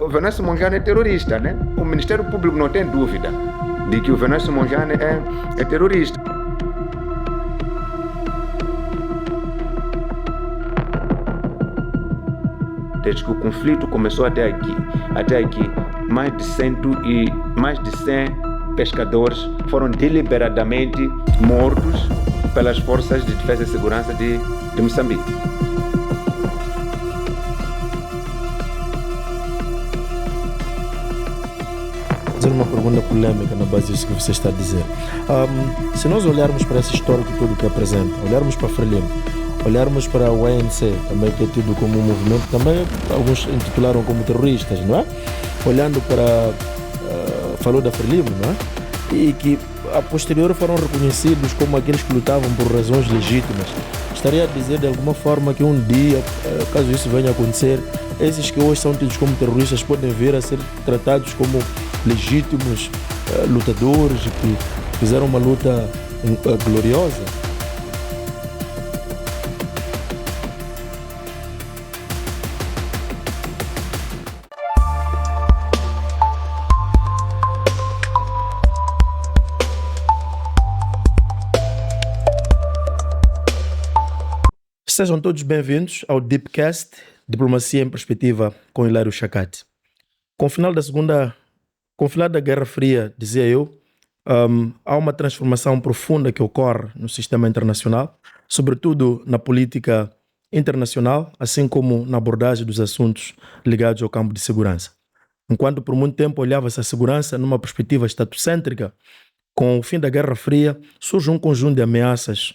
o Venâncio Mondlane é terrorista, né? O Ministério Público não tem dúvida de que o Venâncio Mondlane é terrorista. Desde que o conflito começou até aqui, mais de 100 pescadores foram deliberadamente mortos pelas forças de defesa e segurança de Moçambique. Vou fazer uma pergunta polêmica na base disso que você está a dizer. Se nós olharmos para esse histórico todo que apresenta, olharmos para a Frelimo, olharmos para o ANC, também que é tido como um movimento, também alguns intitularam como terroristas, não é? Olhando para, falou da Frelimo, não é? E que a posterior foram reconhecidos como aqueles que lutavam por razões legítimas. Estaria a dizer de alguma forma que um dia, caso isso venha a acontecer, esses que hoje são tidos como terroristas podem vir a ser tratados como legítimos lutadores que fizeram uma luta gloriosa? Sejam todos bem-vindos ao Deepcast, Diplomacia em Perspectiva com Hilário Chacate. Com o final da Guerra Fria, dizia eu, há uma transformação profunda que ocorre no sistema internacional, sobretudo na política internacional, assim como na abordagem dos assuntos ligados ao campo de segurança. Enquanto por muito tempo olhava-se a segurança numa perspectiva estatocêntrica, com o fim da Guerra Fria surge um conjunto de ameaças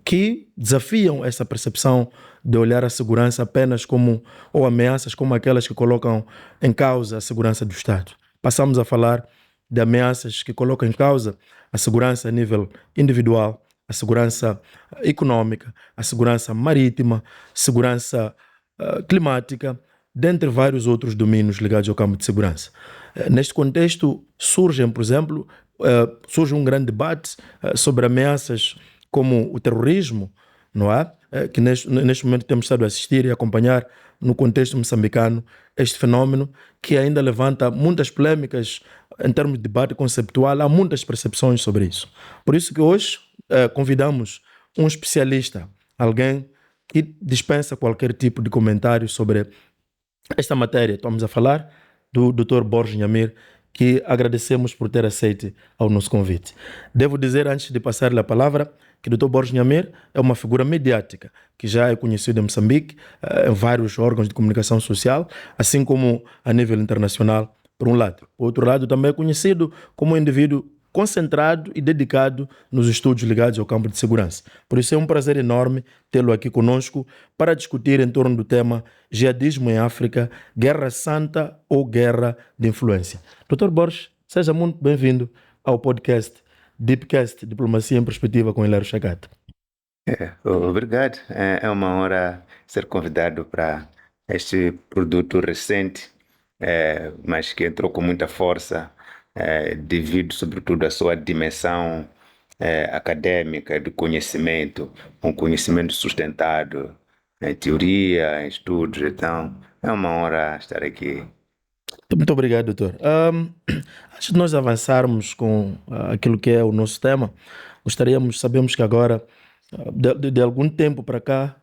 que desafiam essa percepção de olhar a segurança apenas como, ou ameaças como aquelas que colocam em causa a segurança do Estado. Passamos a falar de ameaças que colocam em causa a segurança a nível individual, a segurança econômica, a segurança marítima, segurança climática, dentre vários outros domínios ligados ao campo de segurança. Neste contexto surgem, por exemplo, surge um grande debate sobre ameaças como o terrorismo, não é? Que neste momento temos estado a assistir e acompanhar no contexto moçambicano este fenómeno que ainda levanta muitas polêmicas em termos de debate conceptual, há muitas percepções sobre isso. Por isso que hoje convidamos um especialista, alguém que dispensa qualquer tipo de comentário sobre esta matéria. Estamos a falar do Dr. Borges Nhamir, que agradecemos por ter aceito ao nosso convite. Devo dizer, antes de passar-lhe a palavra, que o Dr. Borges Nhamir é uma figura mediática, que já é conhecido em Moçambique, em vários órgãos de comunicação social, assim como a nível internacional, por um lado. Por outro lado, também é conhecido como um indivíduo concentrado e dedicado nos estudos ligados ao campo de segurança. Por isso é um prazer enorme tê-lo aqui conosco para discutir em torno do tema Jihadismo em África, Guerra Santa ou Guerra de Influência. Dr. Borges, seja muito bem-vindo ao podcast Deepcast, Diplomacia em Perspectiva com Hilário Chacate. Obrigado. É uma honra ser convidado para este produto recente, mas que entrou com muita força, devido sobretudo à sua dimensão acadêmica do conhecimento, um conhecimento sustentado em teoria, em estudos. Então, é uma honra estar aqui. Muito obrigado, doutor. Antes de nós avançarmos com aquilo que é o nosso tema, sabemos que agora, de algum tempo para cá,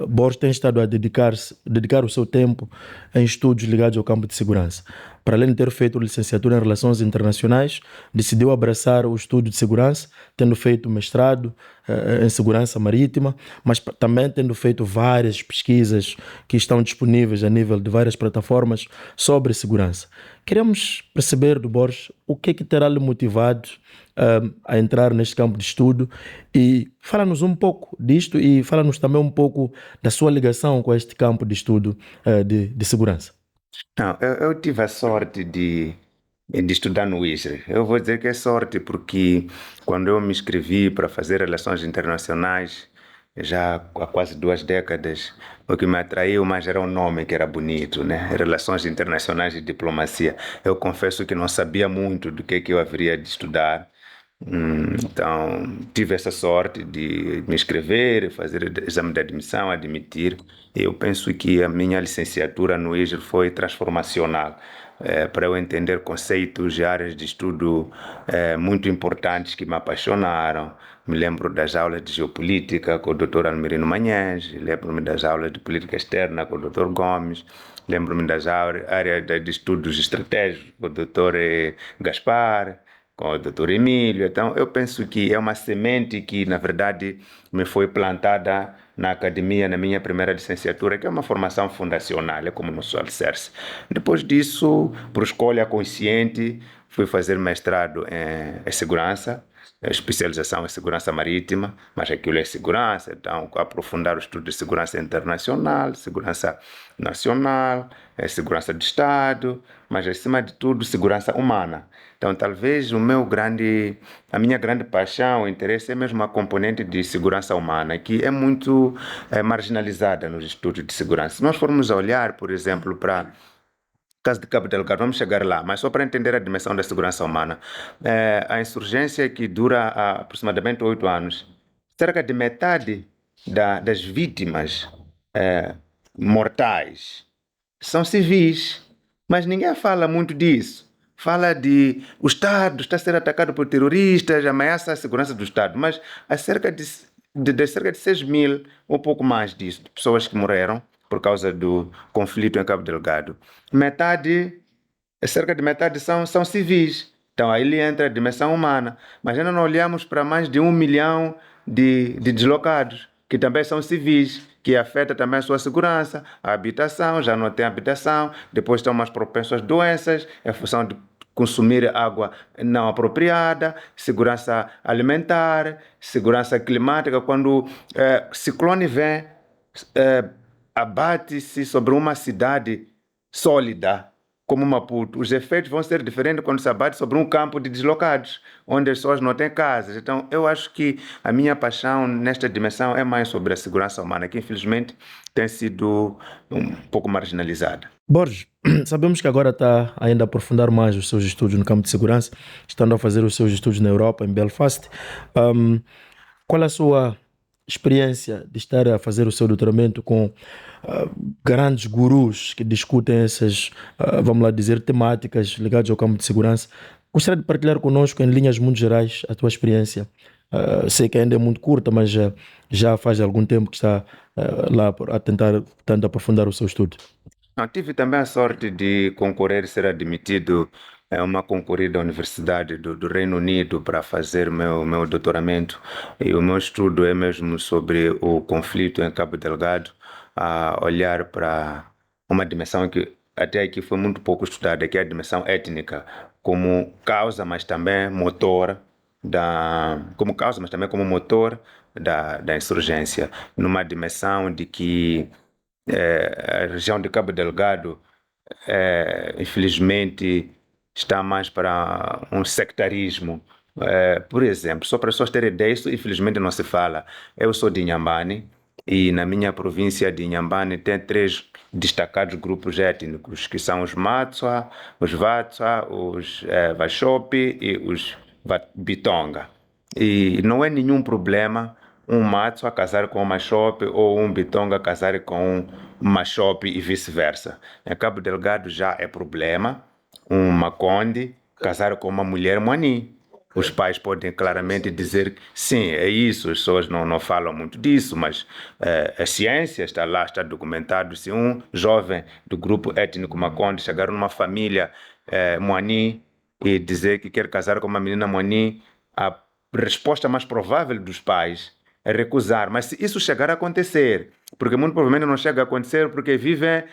Borges tem estado a dedicar o seu tempo em estudos ligados ao campo de segurança. Para além de ter feito licenciatura em Relações Internacionais, decidiu abraçar o estudo de segurança, tendo feito mestrado em Segurança Marítima, mas também tendo feito várias pesquisas que estão disponíveis a nível de várias plataformas sobre segurança. Queremos perceber do Borges o que terá lhe motivado a entrar neste campo de estudo e fala-nos um pouco disto e fala-nos também um pouco da sua ligação com este campo de estudo de segurança. Não, eu tive a sorte de estudar no ISRE. Eu vou dizer que é sorte porque quando eu me inscrevi para fazer Relações Internacionais, já há quase 2 décadas, o que me atraiu mais era o nome que era bonito, né? Relações Internacionais e Diplomacia. Eu confesso que não sabia muito do que eu haveria de estudar, Então, tive essa sorte de me inscrever, fazer o exame de admissão, admitir. Eu penso que a minha licenciatura no IGR foi transformacional, para eu entender conceitos e áreas de estudo muito importantes que me apaixonaram. Me lembro das aulas de geopolítica com o Dr. Almerino Manhães, lembro-me das aulas de política externa com o Dr. Gomes, lembro-me das áreas de estudos estratégicos com o Dr. Gaspar, com o Dr. Emílio. Então, eu penso que é uma semente que, na verdade, me foi plantada na academia, na minha primeira licenciatura, que é uma formação fundacional, é como no seu alicerce. Depois disso, por escolha consciente, fui fazer mestrado em segurança, especialização em segurança marítima, mas aquilo é segurança, então aprofundar o estudo de segurança internacional, segurança nacional, segurança de Estado, mas acima de tudo segurança humana. Então talvez a minha grande paixão, o interesse é mesmo a componente de segurança humana, que é muito marginalizada nos estudos de segurança. Se nós formos olhar, por exemplo, para caso de Cabo Delgado, vamos chegar lá, mas só para entender a dimensão da segurança humana. A insurgência que dura aproximadamente 8 anos, cerca de metade das vítimas mortais são civis, mas ninguém fala muito disso. Fala de o Estado está a ser atacado por terroristas, ameaça a segurança do Estado, mas há cerca de 6 mil, ou pouco mais disso, de pessoas que morreram por causa do conflito em Cabo Delgado. Cerca de metade são civis. Então aí entra a dimensão humana. Mas ainda não olhamos para mais de 1 milhão de deslocados, que também são civis, que afeta também a sua segurança, a habitação, já não tem habitação, depois estão mais propensos às doenças, em função de consumir água não apropriada, segurança alimentar, segurança climática. Quando ciclone vem, abate-se sobre uma cidade sólida, como Maputo. Os efeitos vão ser diferentes quando se abate sobre um campo de deslocados, onde as pessoas não têm casas. Então, eu acho que a minha paixão nesta dimensão é mais sobre a segurança humana, que infelizmente tem sido um pouco marginalizada. Borges, sabemos que agora está ainda a aprofundar mais os seus estudos no campo de segurança, estando a fazer os seus estudos na Europa, em Belfast. Qual é a sua experiência de estar a fazer o seu doutoramento com grandes gurus que discutem essas, vamos lá dizer, temáticas ligadas ao campo de segurança? Gostaria de partilhar connosco, em linhas muito gerais, a tua experiência. Sei que ainda é muito curta, mas já faz algum tempo que está lá a tentar tanto aprofundar o seu estudo. Não, tive também a sorte de concorrer e ser admitido a uma concorrida universidade do Reino Unido para fazer meu doutoramento. E o meu estudo é mesmo sobre o conflito em Cabo Delgado, a olhar para uma dimensão que até aqui foi muito pouco estudada, que é a dimensão étnica, como causa, mas também motor como motor da insurgência, numa dimensão de que a região de Cabo Delgado, infelizmente, está mais para um sectarismo. Por exemplo, só para as pessoas terem ideia, isso infelizmente não se fala. Eu sou de Inhambane e na minha província de Inhambane tem 3 destacados grupos étnicos, que são os Matswa, os Vatswa, os Vashopi e os Bitonga. E não é nenhum problema um Matswa casar com uma Chope ou um Bitonga casar com uma Chope e vice-versa. Em Cabo Delgado já é problema um Maconde casar com uma mulher Moani. Os pais podem claramente dizer sim, é isso, as pessoas não falam muito disso, mas a ciência está lá, está documentado. Se um jovem do grupo étnico Maconde chegar numa família Moani e dizer que quer casar com uma menina Moani, a resposta mais provável dos pais é recusar. Mas se isso chegar a acontecer, porque muito provavelmente não chega a acontecer, porque vivem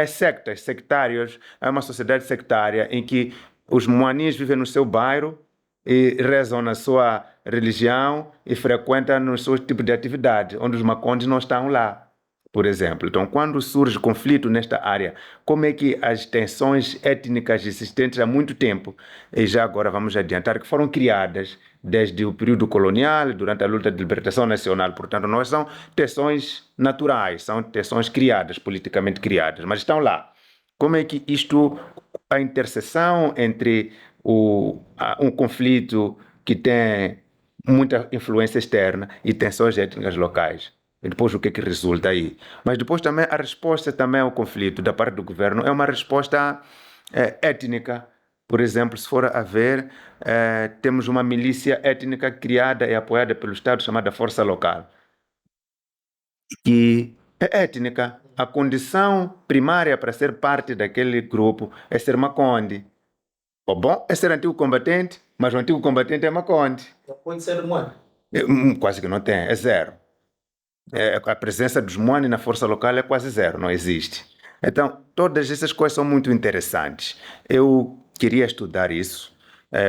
sectas, sectários, é uma sociedade sectária em que os moanis vivem no seu bairro e rezam na sua religião e frequentam no seu tipo de atividade, onde os macondes não estão lá, por exemplo. Então, quando surge conflito nesta área, como é que as tensões étnicas existentes há muito tempo, e já agora vamos adiantar, que foram criadas desde o período colonial, durante a luta de libertação nacional, portanto, não são tensões naturais, são tensões criadas, politicamente criadas, mas estão lá. Como é que a interseção entre um conflito que tem muita influência externa e tensões étnicas locais. E depois o que é que resulta aí? Mas depois também a resposta também ao conflito da parte do governo é uma resposta étnica. Por exemplo, se for a ver, temos uma milícia étnica criada e apoiada pelo Estado chamada Força Local, que é étnica. A condição primária para ser parte daquele grupo é ser Maconde. O bom é ser antigo combatente, mas o antigo combatente é Maconde. Pode ser humano. Quase que não tem, é zero. A presença dos Moani na força local é quase zero, não existe. Então, todas essas coisas são muito interessantes. Eu queria estudar isso,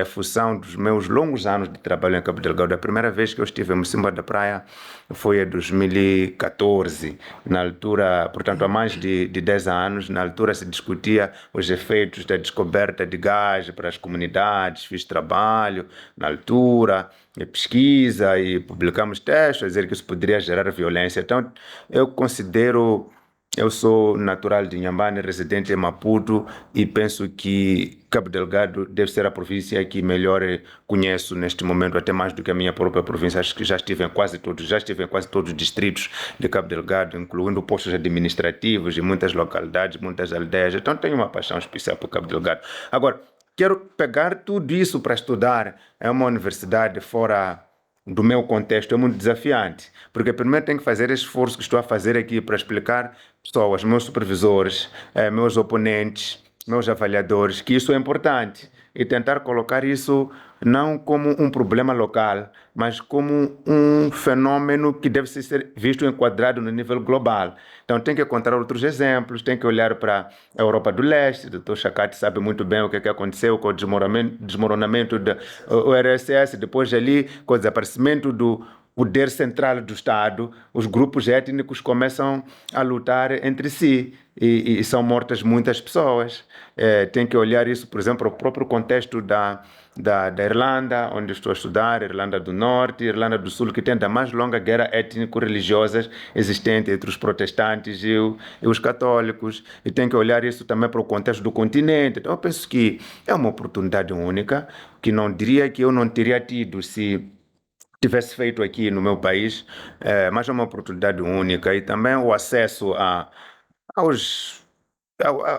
função dos meus longos anos de trabalho em Cabo Delgado. A primeira vez que eu estive em Mocimboa da Praia foi em 2014. Na altura, portanto, há mais de 10 anos, na altura se discutia os efeitos da descoberta de gás para as comunidades. Fiz trabalho na altura, pesquisa e publicamos textos a dizer que isso poderia gerar violência. Então, eu considero. Eu sou natural de Inhambane, residente em Maputo, e penso que Cabo Delgado deve ser a província que melhor conheço neste momento, até mais do que a minha própria província. Acho que já estive em quase todos os distritos de Cabo Delgado, incluindo postos administrativos e muitas localidades, muitas aldeias. Então tenho uma paixão especial por Cabo Delgado. Agora, quero pegar tudo isso para estudar em uma universidade fora do meu contexto é muito desafiante, porque primeiro tenho que fazer esse esforço que estou a fazer aqui para explicar pessoas, meus supervisores, meus oponentes, meus avaliadores, que isso é importante e tentar colocar isso não como um problema local, mas como um fenômeno que deve ser visto enquadrado no nível global. Então tem que encontrar outros exemplos, tem que olhar para a Europa do Leste. O Dr. Chakati sabe muito bem o que aconteceu com o desmoronamento do URSS, depois ali com o desaparecimento do poder central do Estado, os grupos étnicos começam a lutar entre si e são mortas muitas pessoas. Tem que olhar isso, por exemplo, o próprio contexto da Irlanda, onde estou a estudar, Irlanda do Norte, Irlanda do Sul, que tem a mais longa guerra étnico-religiosa existente entre os protestantes e os católicos, e tem que olhar isso também para o contexto do continente. Então eu penso que é uma oportunidade única, que não diria que eu não teria tido se tivesse feito aqui no meu país, mas é uma oportunidade única e também o acesso aos,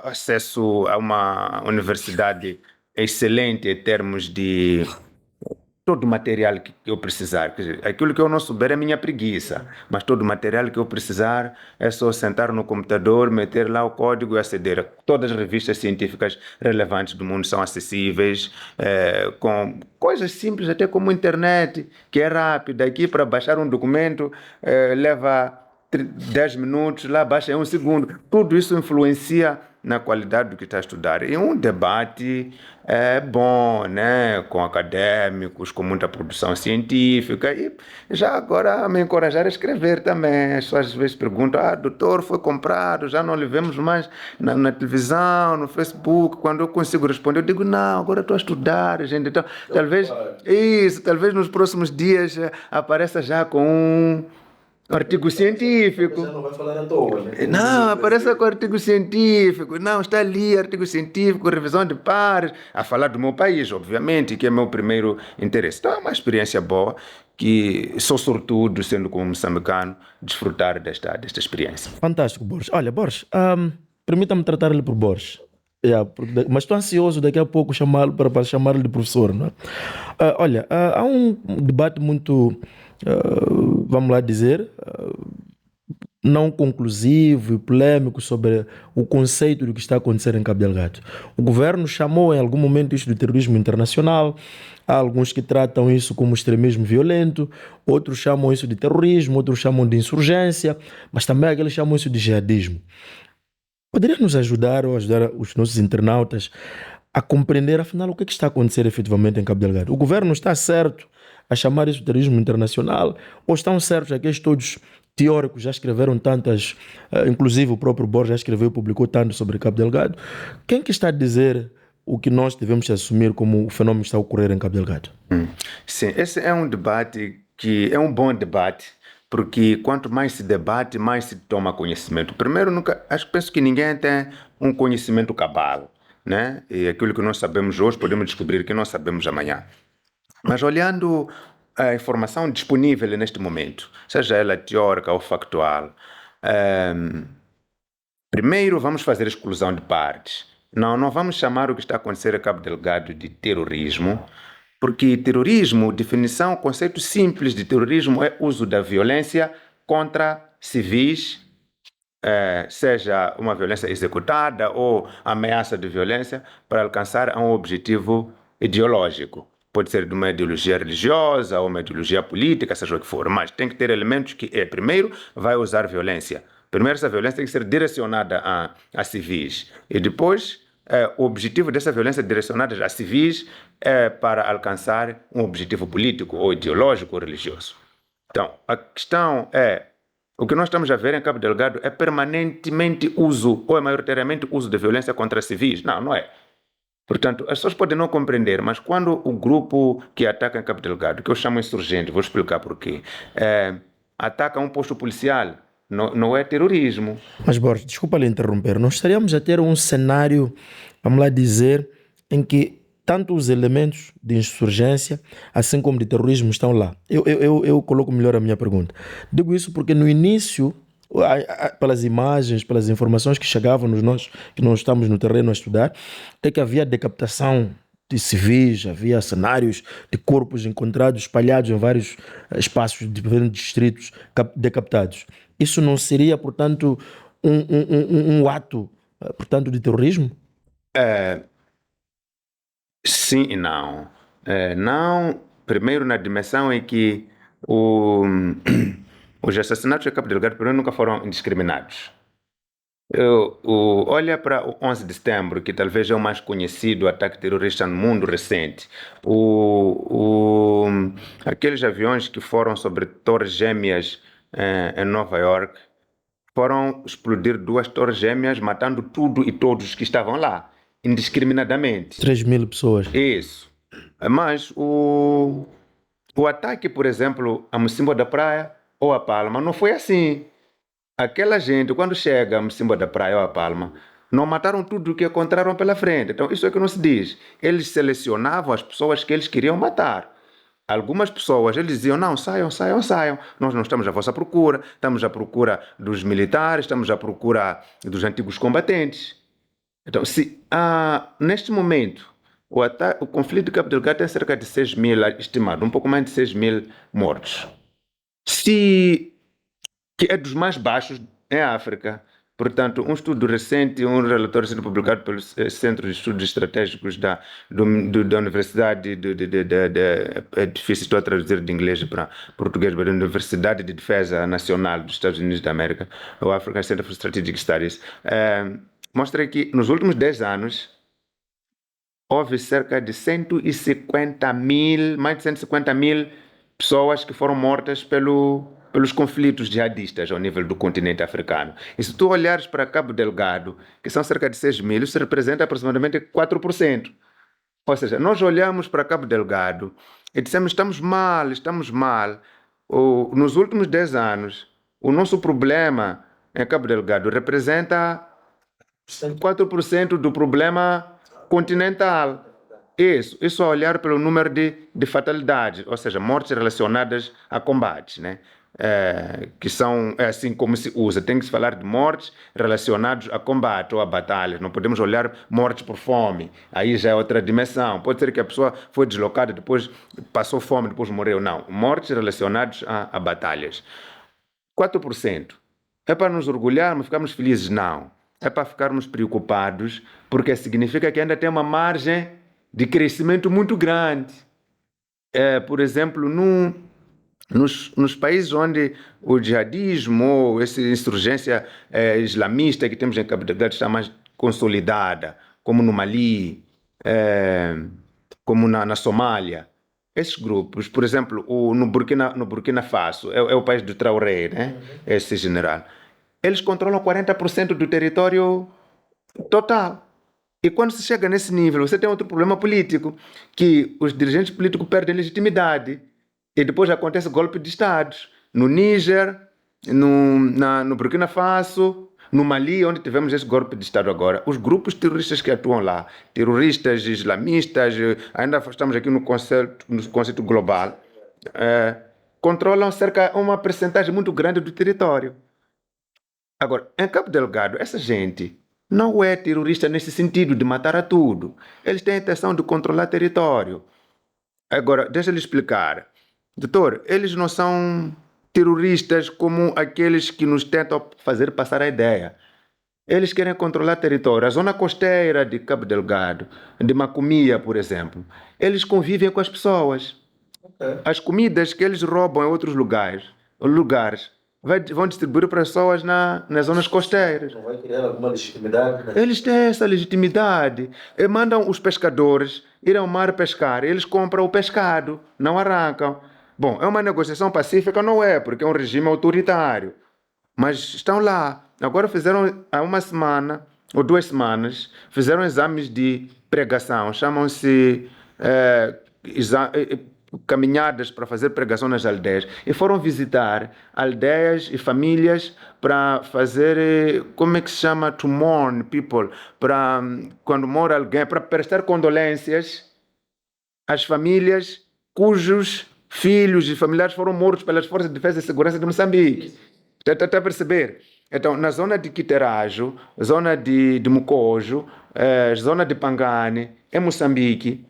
acesso a uma universidade excelente em termos de todo o material que eu precisar. Quer dizer, aquilo que eu não souber é minha preguiça, mas todo o material que eu precisar é só sentar no computador, meter lá o código e aceder. Todas as revistas científicas relevantes do mundo são acessíveis, com coisas simples, até como a internet, que é rápida. Aqui para baixar um documento leva 10 minutos, lá baixa em 1 segundo. Tudo isso influencia na qualidade do que está a estudar. E um debate é bom, né? Com acadêmicos, com muita produção científica. E já agora me encorajar a escrever também. As pessoas às vezes perguntam, doutor, foi comprado, já não lhe vemos mais na televisão, no Facebook. Quando eu consigo responder, eu digo, não, agora estou a estudar, gente. Então, talvez nos próximos dias apareça já com um artigo científico. Já não vai falar à toa, né? Não, aparece com artigo científico. Não, está ali, artigo científico, revisão de pares. A falar do meu país, obviamente, que é meu primeiro interesse. Então é uma experiência boa, que sou sortudo, sendo como moçambicano, desfrutar desta experiência. Fantástico, Borges. Olha, Borges, permita-me tratar-lhe por Borges. Mas estou ansioso daqui a pouco chamá-lo para chamar-lhe de professor, não é? Olha, há um debate muito, vamos lá dizer, não conclusivo e polêmico sobre o conceito do que está a acontecer em Cabo Delgado. O governo chamou em algum momento isto de terrorismo internacional, há alguns que tratam isso como extremismo violento, outros chamam isso de terrorismo, outros chamam de insurgência, mas também aqueles chamam isso de jihadismo. Poderia nos ajudar ou ajudar os nossos internautas a compreender, afinal, o que está a acontecer efetivamente em Cabo Delgado? O governo está certo a chamar isso de terrorismo internacional ou estão certos aqueles todos teóricos já escreveram tantas, inclusive o próprio Borges já escreveu e publicou tanto sobre Cabo Delgado? Quem que está a dizer o que nós devemos assumir como o fenômeno que está a ocorrer em Cabo Delgado? Sim, esse é um debate que é um bom debate, porque quanto mais se debate, mais se toma conhecimento. Primeiro, penso que ninguém tem um conhecimento cabal, né? E aquilo que nós sabemos hoje, podemos descobrir que não sabemos amanhã. Mas olhando a informação disponível neste momento, seja ela teórica ou factual, primeiro vamos fazer exclusão de partes. Não vamos chamar o que está a acontecer a Cabo Delgado de terrorismo, porque terrorismo, definição, conceito simples de terrorismo é uso da violência contra civis, seja uma violência executada ou ameaça de violência para alcançar um objetivo ideológico. Pode ser de uma ideologia religiosa ou uma ideologia política, seja o que for, mas tem que ter elementos que primeiro, vai usar violência. Primeiro, essa violência tem que ser direcionada a civis. E depois, o objetivo dessa violência direcionada a civis é para alcançar um objetivo político ou ideológico ou religioso. Então, a questão é, o que nós estamos a ver em Cabo Delgado é permanentemente uso, ou é maioritariamente uso de violência contra civis. Não é. Portanto, as pessoas podem não compreender, mas quando o grupo que ataca em Cabo Delgado, que eu chamo insurgente, vou explicar porquê, ataca um posto policial, não é terrorismo. Mas, Borges, desculpa lhe interromper. Nós estaríamos a ter um cenário, vamos lá dizer, em que tanto os elementos de insurgência, assim como de terrorismo, estão lá. Eu coloco melhor a minha pergunta. Digo isso porque no início, pelas imagens, pelas informações que chegavam nós, que nós estamos no terreno a estudar, até que havia decapitação de civis, havia cenários de corpos encontrados espalhados em vários espaços de diferentes distritos decapitados. Isso não seria, portanto, um ato, portanto, de terrorismo? Sim e não. Não, primeiro na dimensão em que os assassinatos em Cabo Delgado primeiro nunca foram indiscriminados. Olha para o 11 de setembro, que talvez é o mais conhecido ataque terrorista no mundo recente. Aqueles aviões que foram sobre torres gêmeas em Nova York foram explodir 2 torres gêmeas, matando tudo e todos que estavam lá, indiscriminadamente. 3.000 pessoas. Isso. Mas o ataque, por exemplo, a Mocimboa da Praia ou a Palma não foi assim. Aquela gente, quando chega a Mocimboa da Praia ou a Palma, não mataram tudo o que encontraram pela frente. Então, isso é que não se diz. Eles selecionavam as pessoas que eles queriam matar. Algumas pessoas, eles diziam, não, saiam. Nós não estamos à vossa procura, estamos à procura dos militares, estamos à procura dos antigos combatentes. Então, neste momento, o conflito de Cabo Delgado tem cerca de 6.000, estimado, um pouco mais de 6.000 mortos. Que é dos mais baixos em África. Portanto, um estudo recente, um relatório sendo publicado pelo Centro de Estudos Estratégicos da Universidade, é difícil, estou a traduzir de inglês para português, mas da Universidade de Defesa Nacional dos Estados Unidos da América, o African Center for Strategic Studies, mostra que nos últimos 10 anos houve cerca de 150 mil, mais de 150 mil pessoas que foram mortas pelos conflitos jihadistas ao nível do continente africano. E se tu olhares para Cabo Delgado, que são cerca de 6 mil, isso representa aproximadamente 4%. Ou seja, nós olhamos para Cabo Delgado e dissemos, estamos mal. Nos últimos 10 anos, o nosso problema em Cabo Delgado representa 4% do problema continental. Isso a olhar pelo número de fatalidades, ou seja, mortes relacionadas a combates, né? Que são assim como se usa. Tem que se falar de mortes relacionadas a combate ou a batalhas. Não podemos olhar mortes por fome. Aí já é outra dimensão. Pode ser que a pessoa foi deslocada, depois passou fome, depois morreu. Não. Mortes relacionadas a batalhas. 4%. É para nos orgulharmos, ficarmos felizes? Não. É para ficarmos preocupados, porque significa que ainda tem uma margem de crescimento muito grande. Por exemplo, nos países onde o jihadismo ou essa insurgência islamista que temos em Cabo Delgado está mais consolidada, como no Mali, como na Somália, esses grupos, por exemplo, no Burkina Faso, é o país do Traoré, né? Esse general, eles controlam 40% do território total. E quando se chega nesse nível, você tem outro problema político, que os dirigentes políticos perdem legitimidade. E depois acontece golpe de Estado. No Níger, no Burkina Faso, No Mali, onde tivemos esse golpe de Estado agora, os grupos terroristas que atuam lá, terroristas, islamistas, ainda estamos aqui no conceito global, controlam uma percentagem muito grande do território. Agora, em Cabo Delgado, essa gente não é terrorista nesse sentido de matar a tudo. Eles têm a intenção de controlar território. Agora, deixa eu lhe explicar. Doutor, eles não são terroristas como aqueles que nos tentam fazer passar a ideia. Eles querem controlar território. A zona costeira de Cabo Delgado, de Macomia, por exemplo, eles convivem com as pessoas. As comidas que eles roubam em outros lugares vão distribuir para as pessoas nas zonas costeiras. Não vai criar alguma legitimidade, né? Eles têm essa legitimidade. E mandam os pescadores ir ao mar pescar. Eles compram o pescado, não arrancam. Bom, é uma negociação pacífica? Não é, porque é um regime autoritário. Mas estão lá. Agora fizeram, há uma semana ou 2 semanas, fizeram exames de pregação. Chamam-se caminhadas para fazer pregação nas aldeias. E foram visitar aldeias e famílias para fazer, como é que se chama? To mourn people. Para, quando morre alguém, para prestar condolências às famílias cujos filhos e familiares foram mortos pelas Forças de Defesa e Segurança de Moçambique. Está a perceber? Então, na zona de Quiterajo, zona de Mucojo, zona de Pangane, em Moçambique,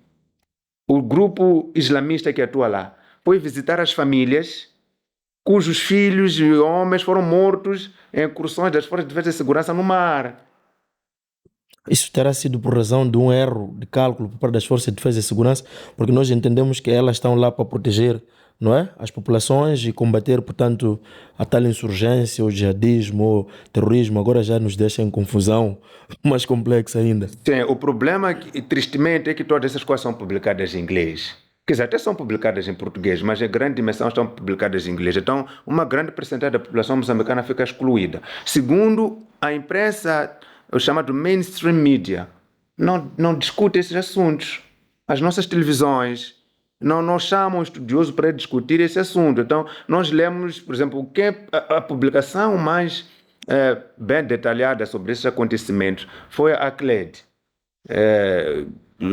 o grupo islamista que atua lá foi visitar as famílias cujos filhos e homens foram mortos em incursões das Forças de Defesa e Segurança no mar. Isso terá sido por razão de um erro de cálculo por parte das Forças de Defesa e Segurança, porque nós entendemos que elas estão lá para proteger, não é, as populações e combater, portanto, a tal insurgência, o jihadismo, o terrorismo. Agora já nos deixa em confusão mais complexa ainda. Sim, o problema, tristemente, é que todas essas coisas são publicadas em inglês. Quer dizer, até são publicadas em português, mas em grande dimensão estão publicadas em inglês. Então, uma grande percentagem da população moçambicana fica excluída. Segundo, a imprensa, o chamado mainstream media, não discute esses assuntos. As nossas televisões não chamam o estudioso para discutir esse assunto. Então, nós lemos, por exemplo, o que é a publicação mais bem detalhada sobre esses acontecimentos foi a CLED,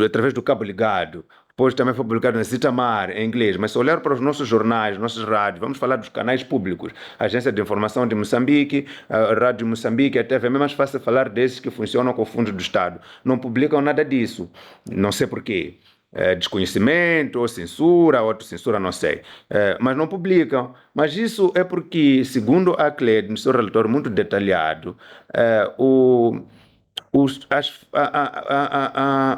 através do Cabo Ligado. Depois também foi publicado na Citamar, em inglês. Mas se olhar para os nossos jornais, nossas rádios, vamos falar dos canais públicos, a Agência de Informação de Moçambique, a Rádio Moçambique, a TV, é mais fácil falar desses que funcionam com o Fundo do Estado. Não publicam nada disso. Não sei porquê. Desconhecimento, ou censura, ou autocensura, não sei. Mas não publicam. Mas isso é porque, segundo a CLED, no seu relatório muito detalhado,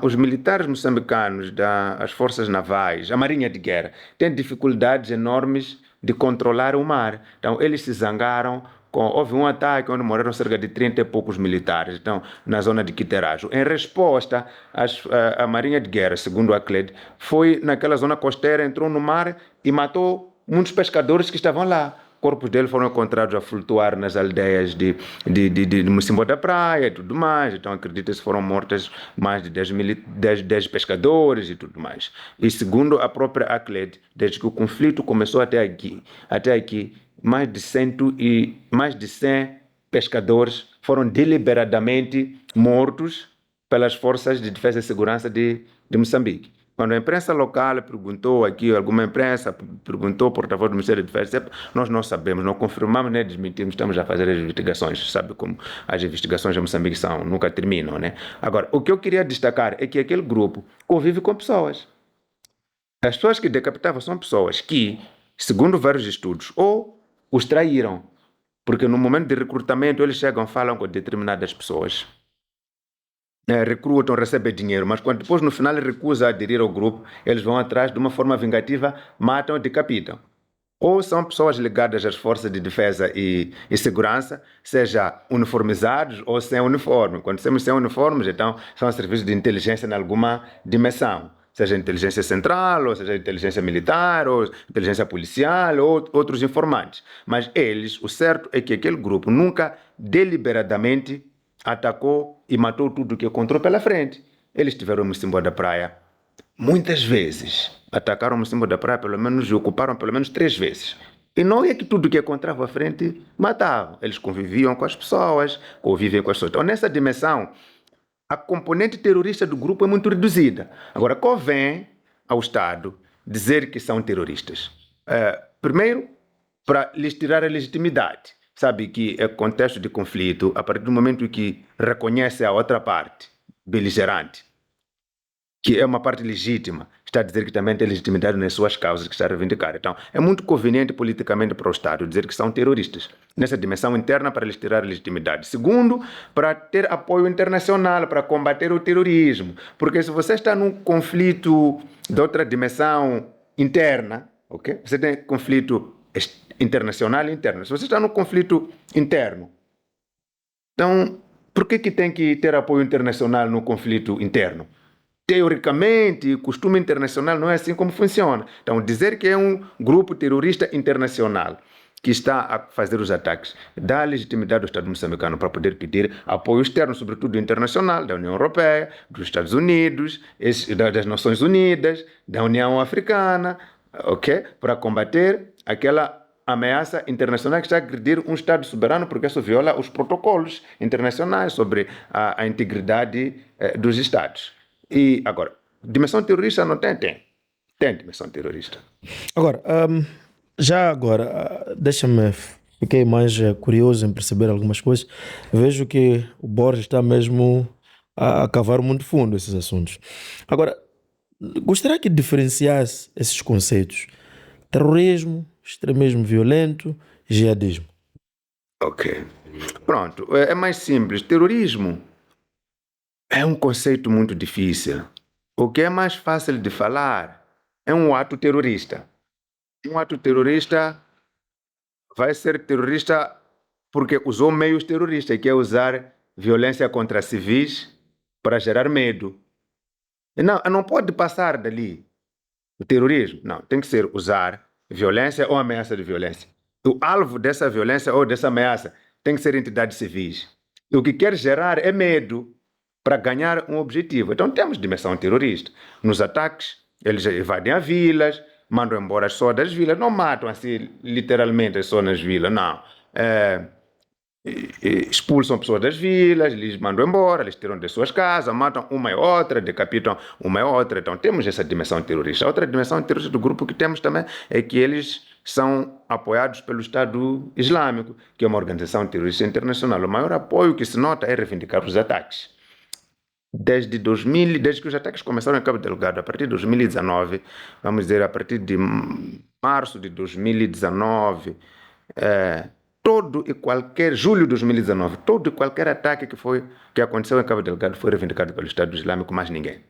os militares moçambicanos, as forças navais, a marinha de guerra, têm dificuldades enormes de controlar o mar. Então, eles se zangaram. Houve um ataque onde morreram cerca de 30 e poucos militares, então, na zona de Quiterajo. Em resposta, a marinha de guerra, segundo a CLED, foi naquela zona costeira, entrou no mar e matou muitos pescadores que estavam lá. Corpos deles foram encontrados a flutuar nas aldeias de Mocimboa da Praia e tudo mais. Então, acredita-se que foram mortas mais de 10 pescadores e tudo mais. E segundo a própria ACLED, desde que o conflito começou até aqui, mais de 100 pescadores foram deliberadamente mortos pelas Forças de Defesa e Segurança de Moçambique. Quando a imprensa local perguntou aqui, alguma imprensa perguntou ao porta-voz do Ministério da Defesa, nós não sabemos, não confirmamos nem desmentimos, estamos a fazer as investigações. Sabe como as investigações em Moçambique nunca terminam, né? Agora, o que eu queria destacar é que aquele grupo convive com pessoas. As pessoas que decapitavam são pessoas que, segundo vários estudos, ou os traíram, porque no momento de recrutamento eles chegam e falam com determinadas pessoas. Recrutam, recebem dinheiro, mas quando depois no final recusa a aderir ao grupo, eles vão atrás de uma forma vingativa, matam e decapitam. Ou são pessoas ligadas às forças de defesa e segurança, seja uniformizados ou sem uniforme. Quando temos sem uniformes, então são serviços de inteligência em alguma dimensão, seja inteligência central, ou seja inteligência militar, ou inteligência policial, ou outros informantes. Mas eles, o certo é que aquele grupo nunca deliberadamente atacou e matou tudo que encontrou pela frente. Eles tiveram Mocimboa da Praia. Muitas vezes atacaram Mocimboa da Praia, pelo menos, e ocuparam pelo menos 3 vezes. E não é que tudo que encontrava à frente matavam. Eles conviviam com as pessoas, convivem com as pessoas. Então, nessa dimensão, a componente terrorista do grupo é muito reduzida. Agora, convém ao Estado dizer que são terroristas. Primeiro, para lhes tirar a legitimidade. Sabe que é contexto de conflito, a partir do momento que reconhece a outra parte beligerante, que é uma parte legítima, está a dizer que também tem legitimidade nas suas causas que está a reivindicar. Então, é muito conveniente politicamente para o Estado dizer que são terroristas, nessa dimensão interna para lhes tirar a legitimidade. Segundo, para ter apoio internacional, para combater o terrorismo. Porque se você está num conflito de outra dimensão interna, ok? Você tem conflito internacional e interno. Se você está num conflito interno, então, por que tem que ter apoio internacional no conflito interno? Teoricamente, o costume internacional não é assim como funciona. Então, dizer que é um grupo terrorista internacional que está a fazer os ataques dá legitimidade ao Estado moçambicano para poder pedir apoio externo, sobretudo internacional, da União Europeia, dos Estados Unidos, das Nações Unidas, da União Africana, ok? Para combater aquela ameaça internacional que está a agredir um Estado soberano, porque isso viola os protocolos internacionais sobre a integridade dos Estados. E agora, dimensão terrorista não tem? Tem dimensão terrorista. Agora, já agora, deixa-me, fiquei mais curioso em perceber algumas coisas. Vejo que o Borges está mesmo a cavar muito fundo esses assuntos. Agora, gostaria que diferenciasse esses conceitos: terrorismo, extremismo violento, jihadismo. Ok. Pronto, é mais simples. Terrorismo é um conceito muito difícil. O que é mais fácil de falar é um ato terrorista. Um ato terrorista vai ser terrorista porque usou meios terroristas, que é usar violência contra civis para gerar medo. Não pode passar dali o terrorismo. Não, tem que ser usar violência ou ameaça de violência. O alvo dessa violência ou dessa ameaça tem que ser entidades civis. E o que quer gerar é medo para ganhar um objetivo. Então temos dimensão terrorista. Nos ataques, eles invadem as vilas, mandam embora as pessoas das vilas, não matam assim literalmente só nas vilas, não. Expulsam pessoas das vilas, lhes mandam embora, lhes tiram das suas casas, matam uma e outra, decapitam uma e outra. Então temos essa dimensão terrorista. A outra dimensão terrorista do grupo que temos também é que eles são apoiados pelo Estado Islâmico, que é uma organização terrorista internacional. O maior apoio que se nota é reivindicar os ataques. Desde que os ataques começaram em Cabo Delgado, a partir de 2019, vamos dizer, a partir de março de 2019, julho de 2019, todo e qualquer ataque que aconteceu em Cabo Delgado foi reivindicado pelo Estado Islâmico, mais ninguém.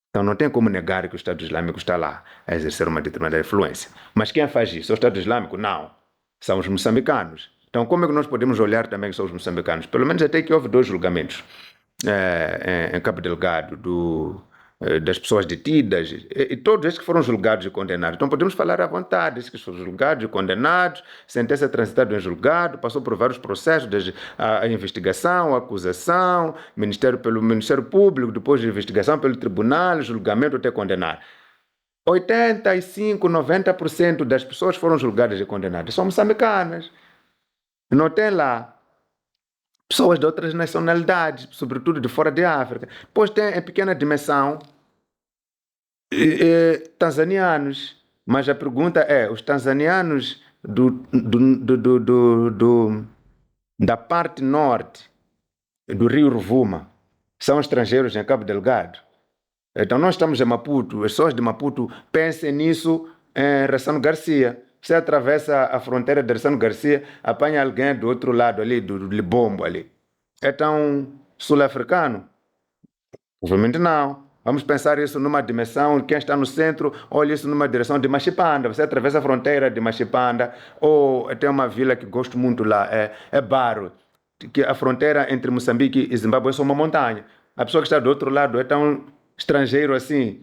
Então não tem como negar que o Estado Islâmico está lá a exercer uma determinada influência. Mas quem faz isso? É o Estado Islâmico? Não. São os moçambicanos. Então como é que nós podemos olhar também que são os moçambicanos? Pelo menos até que houve 2 julgamentos em Cabo Delgado das pessoas detidas, e todos esses que foram julgados e condenados. Então podemos falar à vontade, esses que foram julgados e condenados, sentença transitada em julgado, passou por vários processos, desde a investigação, a acusação, pelo Ministério Público, depois de investigação pelo tribunal, julgamento até condenar. 85, 90% das pessoas foram julgadas e condenadas são moçambicanas. Não tem lá pessoas de outras nacionalidades, sobretudo de fora de África. Depois tem em pequena dimensão tanzanianos. Mas a pergunta é, os tanzanianos da parte norte do rio Ruvuma são estrangeiros em Cabo Delgado? Então nós estamos em Maputo, as pessoas de Maputo pensem nisso em Ressano Garcia. Você atravessa a fronteira de Ressano Garcia, apanha alguém do outro lado ali, do Libombo ali. É tão sul-africano? Obviamente não. Vamos pensar isso numa dimensão, quem está no centro, olha isso numa direção de Machipanda. Você atravessa a fronteira de Machipanda, ou tem uma vila que gosto muito lá, é Baro, que a fronteira entre Moçambique e Zimbábue é só uma montanha. A pessoa que está do outro lado é tão estrangeiro assim?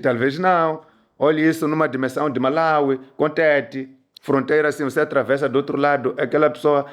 Talvez não. Olhe isso numa dimensão de Malawi, Contete, fronteira assim, você atravessa do outro lado, aquela pessoa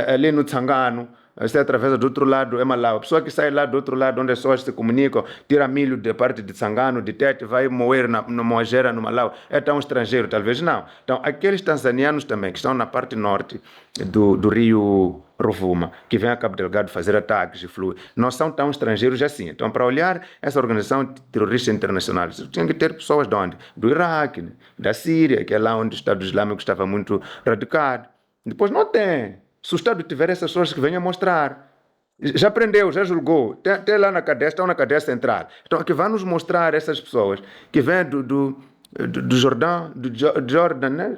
ali no Tsangano, você atravessa do outro lado, é Malawi. A pessoa que sai lá do outro lado, onde as pessoas se comunicam, tira milho de parte de Tsangano, de Tete, vai moer no Moagera, no Malawi. É tão estrangeiro? Talvez não. Então, aqueles tanzanianos também, que estão na parte norte do rio Rovuma, que vem a Cabo Delgado fazer ataques e flui, não são tão estrangeiros assim. Então, para olhar essa organização terrorista internacional, tinha que ter pessoas de onde? Do Iraque, da Síria, que é lá onde o Estado Islâmico estava muito radicado. Depois não tem. Se o Estado tiver essas pessoas que venham mostrar, já prendeu, já julgou, tem lá na cadeia, estão na cadeia central. Então, que vai nos mostrar essas pessoas que vêm do Jordão, do Jordan, né?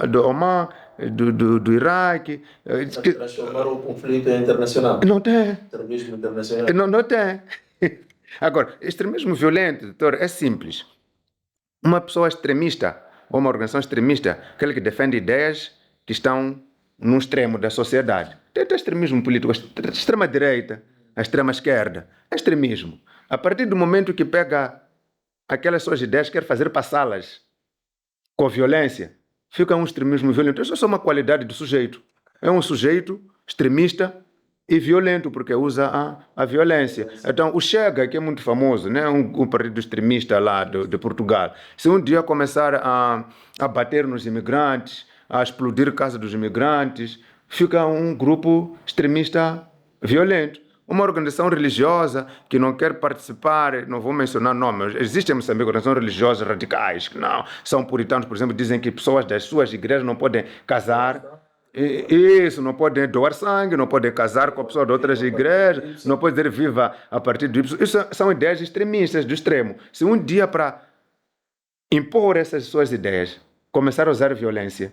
Do Oman, do Iraque. Que Transformar o conflito internacional. não tem. Terrorismo internacional. Não tem. Agora, extremismo violento, doutor, é simples. Uma pessoa extremista ou uma organização extremista, aquele que defende ideias que estão num extremo da sociedade. Tem extremismo político, a extrema-direita, a extrema-esquerda. É extremismo. A partir do momento que pega aquelas suas ideias, quer fazer passá-las com violência, fica um extremismo violento. Isso é só uma qualidade do sujeito. É um sujeito extremista e violento, porque usa a violência. Então, o Chega, que é muito famoso, né? um partido extremista lá de Portugal, se um dia começar a bater nos imigrantes, a explodir a casa dos imigrantes, fica um grupo extremista violento. Uma organização religiosa que não quer participar, não vou mencionar nomes, existem em Moçambique organizações religiosas radicais, que não, são puritanos, por exemplo, dizem que pessoas das suas igrejas não podem casar. Isso, não podem doar sangue, não podem casar com a pessoa de outras igrejas, não podem dizer viva a partir do Y. Isso são ideias extremistas, do extremo. Se um dia, para impor essas suas ideias, começar a usar violência,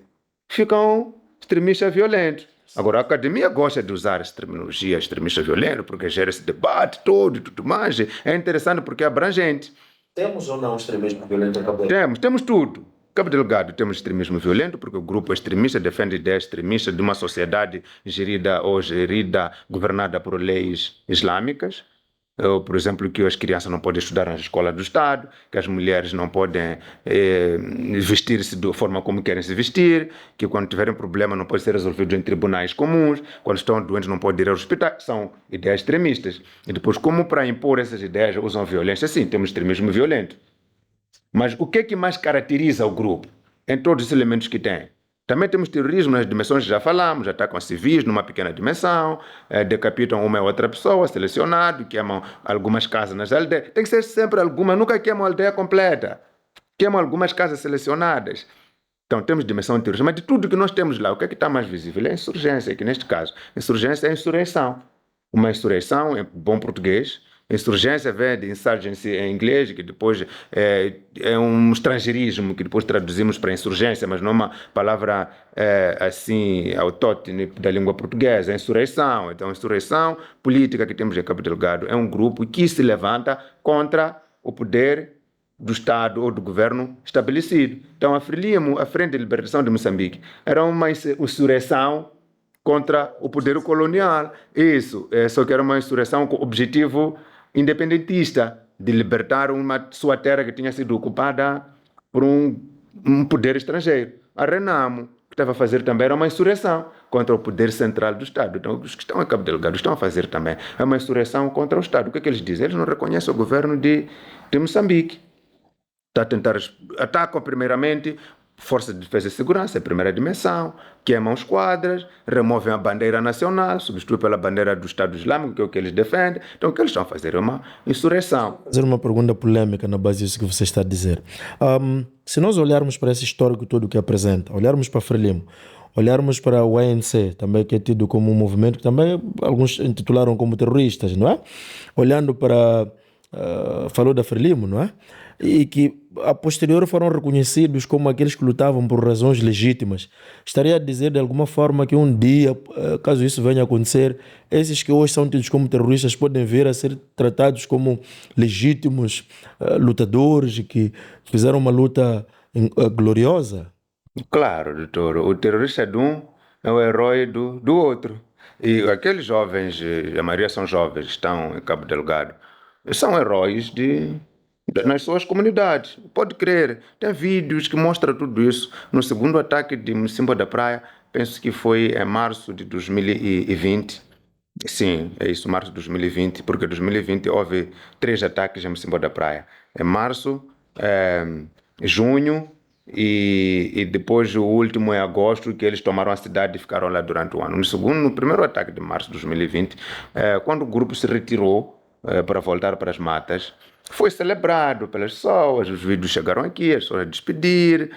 ficam extremistas violentos. Agora, a academia gosta de usar essa terminologia extremista violento, porque gera esse debate todo e tudo mais. É interessante porque é abrangente. Temos ou não extremismo violento em Cabo Delgado? Temos tudo. Cabo Delgado temos extremismo violento, porque o grupo extremista defende ideias extremistas de uma sociedade governada por leis islâmicas. Por exemplo, que as crianças não podem estudar na escola do Estado, que as mulheres não podem vestir-se da forma como querem se vestir, que quando tiverem problema não pode ser resolvido em tribunais comuns, quando estão doentes não podem ir ao hospital. São ideias extremistas. E depois, como para impor essas ideias usam violência? Sim, temos extremismo violento. Mas o que é que mais caracteriza o grupo? Em todos os elementos que tem. Também temos terrorismo nas dimensões que já falamos, atacam civis numa pequena dimensão, decapitam uma ou outra pessoa, selecionado, queimam algumas casas nas aldeias. Tem que ser sempre alguma, nunca queimam a aldeia completa. Queimam algumas casas selecionadas. Então temos dimensão de terrorismo, mas de tudo que nós temos lá, o que é que está mais visível? É a insurgência, que neste caso, insurgência é a insurreição. Uma insurreição, em bom português. Insurgência vem de insurgency em inglês, que depois é um estrangeirismo que depois traduzimos para insurgência, mas não é uma palavra assim autóctone da língua portuguesa. É insurreição. Então, a insurreição política que temos em Cabo Delgado é um grupo que se levanta contra o poder do Estado ou do governo estabelecido. Então, a FRELIMO, a Frente de Libertação de Moçambique, era uma insurreição contra o poder colonial. Isso, só que era uma insurreição com objetivo independentista, de libertar uma sua terra que tinha sido ocupada por um poder estrangeiro. A Renamo, que estava a fazer também, era uma insurreição contra o poder central do Estado. Então, os que estão em Cabo Delgado estão a fazer também. É uma insurreição contra o Estado. O que é que eles dizem? Eles não reconhecem o governo de Moçambique. Está a tentar, atacam primeiramente Força de Defesa e Segurança, é a primeira dimensão, queimam esquadras, removem a bandeira nacional, substituem pela bandeira do Estado Islâmico, que é o que eles defendem. Então, o que eles estão a fazer é uma insurreição. Vou fazer uma pergunta polêmica na base disso que você está a dizer. Se nós olharmos para esse histórico todo que apresenta, olharmos para a FRELIMO, olharmos para o ANC, também que é tido como um movimento que também alguns intitularam como terroristas, não é? Olhando para... falou da FRELIMO, não é? E que a posterior foram reconhecidos como aqueles que lutavam por razões legítimas. Estaria a dizer de alguma forma que um dia, caso isso venha a acontecer, esses que hoje são tidos como terroristas podem vir a ser tratados como legítimos lutadores e que fizeram uma luta gloriosa? Claro, doutor. O terrorista de um é o herói do outro. E aqueles jovens, a maioria são jovens, estão em Cabo Delgado, são heróis nas suas comunidades. Pode crer, tem vídeos que mostram tudo isso. No segundo ataque de Mocimboa da Praia, penso que foi em março de 2020, Sim, é isso, março de 2020, porque em 2020 houve 3 ataques em Mocimboa da Praia. Em março, junho e depois o último em agosto, que eles tomaram a cidade e ficaram lá durante o ano. No primeiro ataque de março de 2020, quando o grupo se retirou para voltar para as matas, foi celebrado pelas pessoas, os vídeos chegaram aqui, as pessoas a despedir,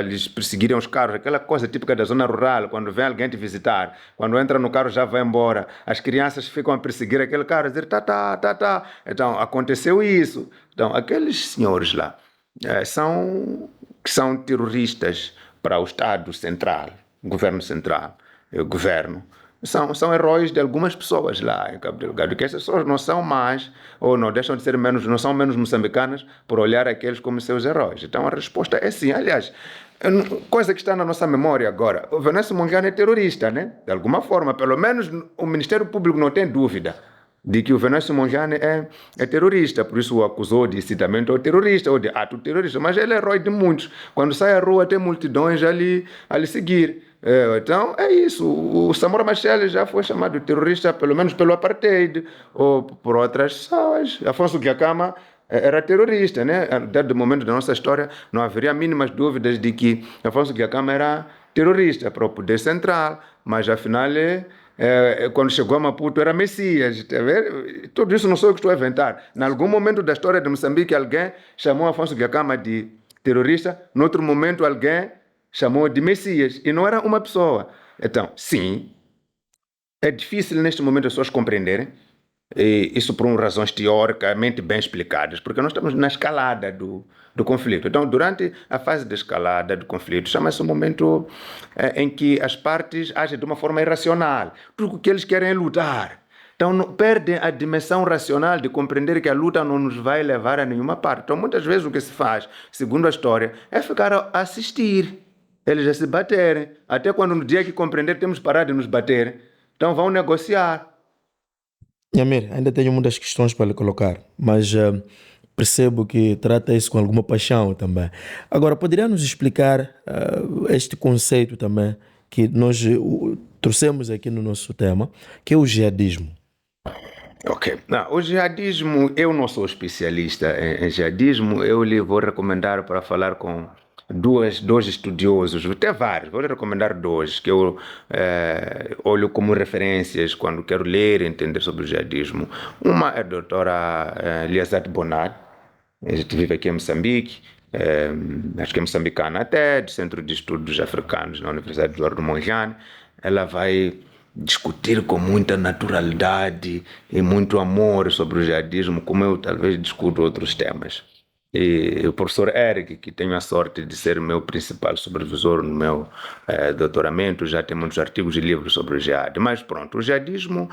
eles perseguiram os carros, aquela coisa típica da zona rural, quando vem alguém te visitar, quando entra no carro já vai embora, as crianças ficam a perseguir aquele carro, a dizer tá, tá, tá, tá. Então, aconteceu isso. Então, aqueles senhores lá são terroristas para o Estado Central, o governo central, o governo. São heróis de algumas pessoas lá em Cabo Delgado, que essas pessoas não são mais, ou não deixam de ser menos, não são menos moçambicanas por olhar aqueles como seus heróis. Então a resposta é sim. Aliás, coisa que está na nossa memória agora, o Venâncio Mondlane é terrorista, né? De alguma forma, pelo menos o Ministério Público não tem dúvida de que o Venâncio Mondlane é terrorista, por isso o acusou de incitamento ao terrorista ou de ato terrorista, mas ele é herói de muitos. Quando sai à rua tem multidões a lhe seguir. Então é isso, o Samora Machel já foi chamado de terrorista pelo menos pelo apartheid ou por outras pessoas. Afonso Dhlakama era terrorista, né? Desde o momento da nossa história não haveria mínimas dúvidas de que Afonso Dhlakama era terrorista para o poder central, mas afinal quando chegou a Maputo era Messias, tá vendo? Tudo isso não sou eu que estou a inventar. Em algum momento da história de Moçambique alguém chamou Afonso Dhlakama de terrorista, em outro momento alguém chamou de Messias, e não era uma pessoa. Então, sim, é difícil neste momento as pessoas compreenderem, e isso por razões teoricamente bem explicadas, porque nós estamos na escalada do conflito. Então, durante a fase de escalada do conflito, chama-se um momento em que as partes agem de uma forma irracional. Tudo o que eles querem é lutar. Então, perdem a dimensão racional de compreender que a luta não nos vai levar a nenhuma parte. Então, muitas vezes o que se faz, segundo a história, é ficar a assistir eles já se baterem. Até quando no dia que compreender temos que parar de nos bater. Então vão negociar. Yamir, ainda tenho muitas questões para lhe colocar, mas percebo que trata isso com alguma paixão também. Agora, poderia nos explicar este conceito também que nós trouxemos aqui no nosso tema, que é o jihadismo? Ok. Não, o jihadismo, eu não sou especialista em jihadismo, eu lhe vou recomendar para falar com dois estudiosos, até vários, vou lhe recomendar dois, que eu olho como referências quando quero ler e entender sobre o jihadismo. Uma é a doutora Liazat Bonat, a gente vive aqui em Moçambique, acho que é moçambicana até, do Centro de Estudos Africanos na Universidade de Eduardo Mondlane. Ela vai discutir com muita naturalidade e muito amor sobre o jihadismo, como eu talvez discuto outros temas. E o professor Eric, que tenho a sorte de ser meu principal supervisor no meu doutoramento, já tem muitos artigos e livros sobre o jihad. Mas pronto, o jihadismo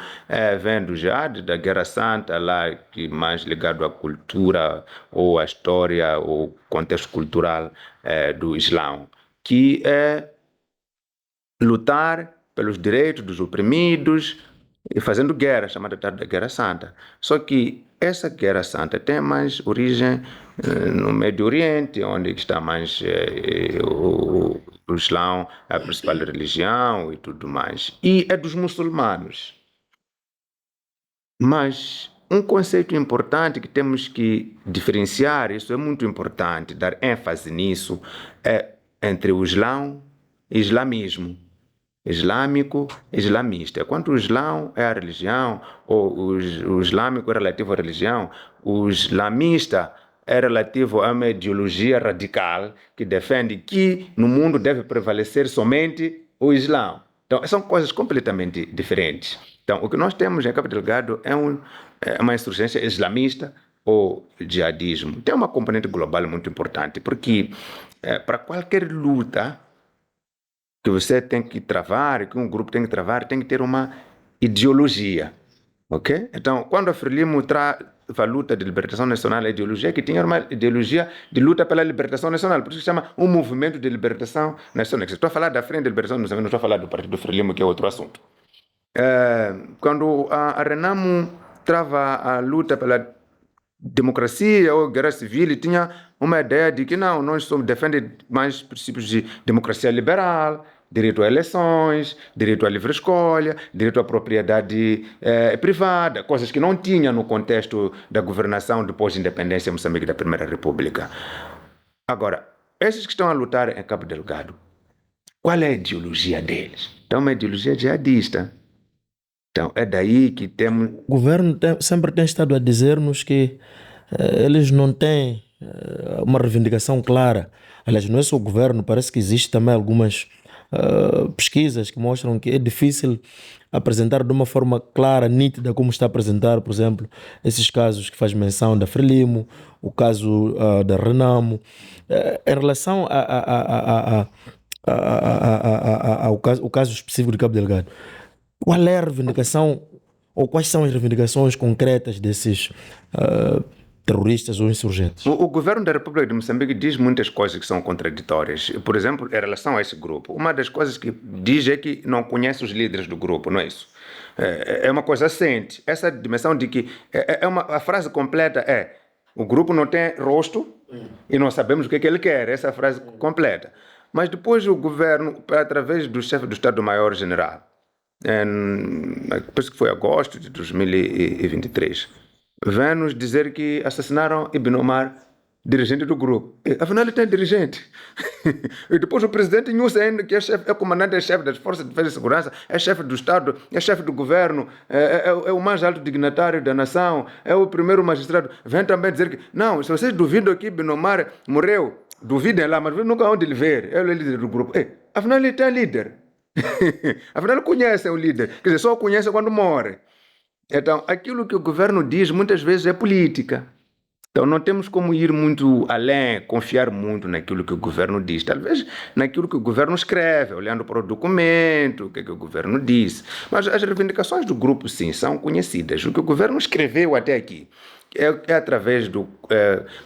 vem do jihad, da Guerra Santa, lá que mais ligado à cultura ou à história ou contexto cultural do Islão, que é lutar pelos direitos dos oprimidos e fazendo guerra, chamada da Guerra Santa. Só que essa Guerra Santa tem mais origem no Médio Oriente, onde está mais o Islão, a principal religião e tudo mais. E é dos muçulmanos. Mas um conceito importante que temos que diferenciar, isso é muito importante, dar ênfase nisso, é entre o Islão e islamismo. Islâmico, islamista. Quanto o Islão é a religião, ou o islâmico é relativo à religião, o islamista é relativo a uma ideologia radical que defende que no mundo deve prevalecer somente o Islão. Então, são coisas completamente diferentes. Então, o que nós temos em Cabo Delgado é uma insurgência islamista ou jihadismo. Tem uma componente global muito importante, porque para qualquer luta que você tem que travar, que um grupo tem que travar, tem que ter uma ideologia, ok? Então, quando a Frelimo trava a luta de libertação nacional, a ideologia que tinha uma ideologia de luta pela libertação nacional, por isso se chama um movimento de libertação nacional. Estou a falar da Frente de Libertação Nacional, não estou a falar do Partido Frelimo, que é outro assunto. Quando a Renamo trava a luta pela democracia ou guerra civil, e tinha uma ideia de que não, nós somos defende mais princípios de democracia liberal, direito a eleições, direito à livre escolha, direito à propriedade privada, coisas que não tinha no contexto da governação depois da independência em Moçambique da Primeira República. Agora, esses que estão a lutar em Cabo Delgado, qual é a ideologia deles? Então, uma ideologia jihadista. Então, é daí que temos... O governo sempre tem estado a dizer-nos que eles não têm uma reivindicação clara. Aliás, não é só o governo, parece que existe também algumas pesquisas que mostram que é difícil apresentar de uma forma clara, nítida, como está a apresentar, por exemplo, esses casos que faz menção da Frelimo, o caso da Renamo. Em relação ao caso específico de Cabo Delgado, qual é a reivindicação, ou quais são as reivindicações concretas desses terroristas ou insurgentes? O governo da República de Moçambique diz muitas coisas que são contraditórias. Por exemplo, em relação a esse grupo, uma das coisas que diz é que não conhece os líderes do grupo, não é isso? É uma coisa assente. Essa dimensão de que... a frase completa é: o grupo não tem rosto e não sabemos o que ele quer. Essa é a frase completa. Mas depois o governo, através do chefe do Estado-Maior-General, penso que foi agosto de 2023, vem nos dizer que assassinaram Ibn Omar, dirigente do grupo. Afinal, ele tem dirigente. E depois o presidente Nunes, que é comandante, é chefe das Forças de Defesa e Segurança, é chefe do Estado, é chefe do governo, é o mais alto dignatário da nação, é o primeiro magistrado. Vem também dizer que, não, se vocês duvidam que Ibn Omar morreu, duvidem lá, mas nunca vão lhe ver. Ele é o líder do grupo. Afinal, ele tem líder. Afinal, conhecem o líder. Quer dizer, só o conhecem quando morre. Então, aquilo que o governo diz muitas vezes é política. Então, não temos como ir muito além, confiar muito naquilo que o governo diz. Talvez naquilo que o governo escreve, olhando para o documento, o que o governo disse. Mas as reivindicações do grupo, sim, são conhecidas. O que o governo escreveu até aqui é através do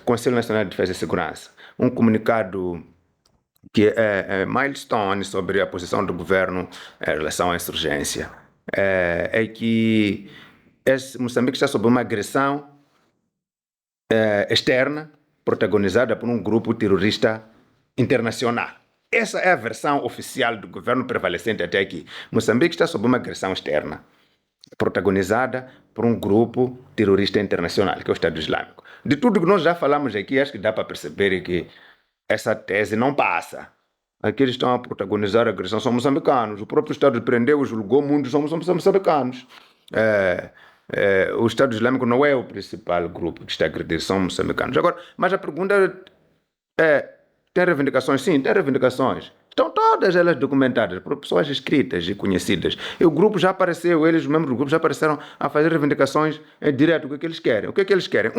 Conselho Nacional de Defesa e Segurança. Um comunicado que é milestone sobre a posição do governo em relação à insurgência. É que Moçambique está sob uma agressão externa, protagonizada por um grupo terrorista internacional. Essa é a versão oficial do governo prevalecente até aqui. Moçambique está sob uma agressão externa, protagonizada por um grupo terrorista internacional, que é o Estado Islâmico. De tudo que nós já falamos aqui, acho que dá para perceber que essa tese não passa. Aqueles que estão a protagonizar a agressão são moçambicanos. O próprio Estado prendeu, julgou muitos, são moçambicanos. O Estado Islâmico não é o principal grupo que está a agredir, são moçambicanos. Agora, mas a pergunta tem reivindicações? Sim, tem reivindicações. Estão todas elas documentadas por pessoas escritas e conhecidas. E o grupo já apareceu, eles, os membros do grupo, já apareceram a fazer reivindicações direto. O que é que eles querem? O que é que eles querem?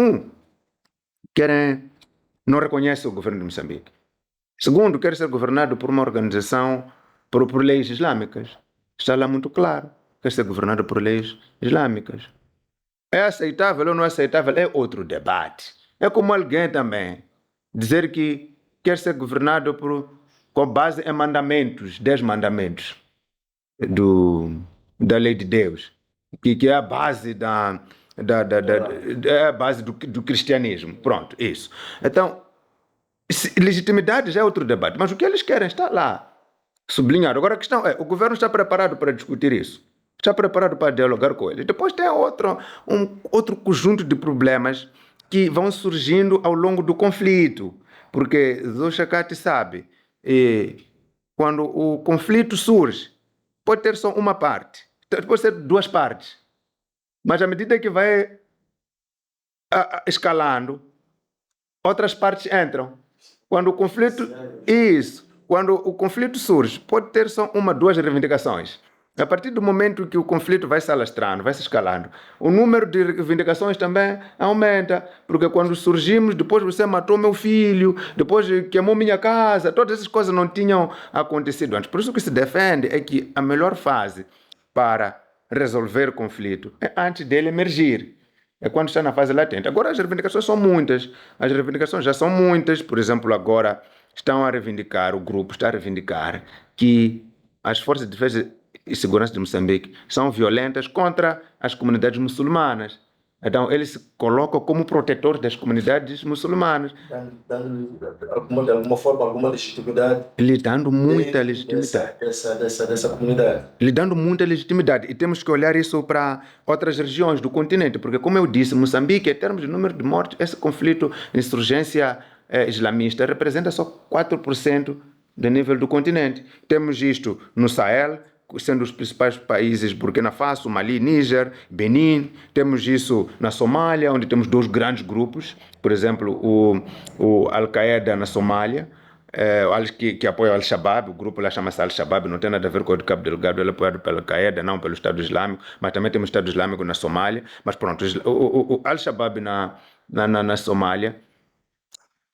Não reconhece o governo de Moçambique. Segundo, quer ser governado por uma organização por leis islâmicas. Está lá muito claro. Quer ser governado por leis islâmicas. É aceitável ou não é aceitável? É outro debate. É como alguém também dizer que quer ser governado com base em mandamentos, 10 mandamentos da lei de Deus, que é a base é a base do cristianismo. Pronto, isso. Então, legitimidade já é outro debate, mas o que eles querem está lá, sublinhado. Agora a questão é, o governo está preparado para discutir isso? Está preparado para dialogar com eles? Depois tem outro conjunto de problemas que vão surgindo ao longo do conflito, porque Zó Shakati sabe, quando o conflito surge, pode ter só uma parte, pode ser duas partes, mas à medida que vai escalando, outras partes entram. Quando o conflito surge, pode ter só uma, duas reivindicações. A partir do momento que o conflito vai se alastrando, vai se escalando, o número de reivindicações também aumenta, porque quando surgimos, depois você matou meu filho, depois queimou minha casa, todas essas coisas não tinham acontecido antes. Por isso que se defende é que a melhor fase para resolver o conflito é antes dele emergir. É quando está na fase latente. Agora as reivindicações são muitas. As reivindicações já são muitas. Por exemplo, agora o grupo está a reivindicar que as forças de defesa e segurança de Moçambique são violentas contra as comunidades muçulmanas. Então, ele se coloca como protetor das comunidades muçulmanas, De alguma forma, alguma legitimidade lhe dando muita dentro legitimidade. dessa comunidade. Lhe dando muita legitimidade. E temos que olhar isso para outras regiões do continente, porque, como eu disse, Moçambique, em termos de número de mortes, esse conflito, insurgência islamista, representa só 4% do nível do continente. Temos isto no Sahel, sendo os principais países Burkina Faso, Mali, Níger, Benin. Temos isso na Somália, onde temos dois grandes grupos, por exemplo, o Al-Qaeda na Somália, que apoia o Al-Shabaab, o grupo lá chama-se Al-Shabaab, não tem nada a ver com o de Cabo Delgado, ele é apoiado pela Al-Qaeda, não pelo Estado Islâmico, mas também temos o Estado Islâmico na Somália. Mas pronto, o Al-Shabaab na Somália,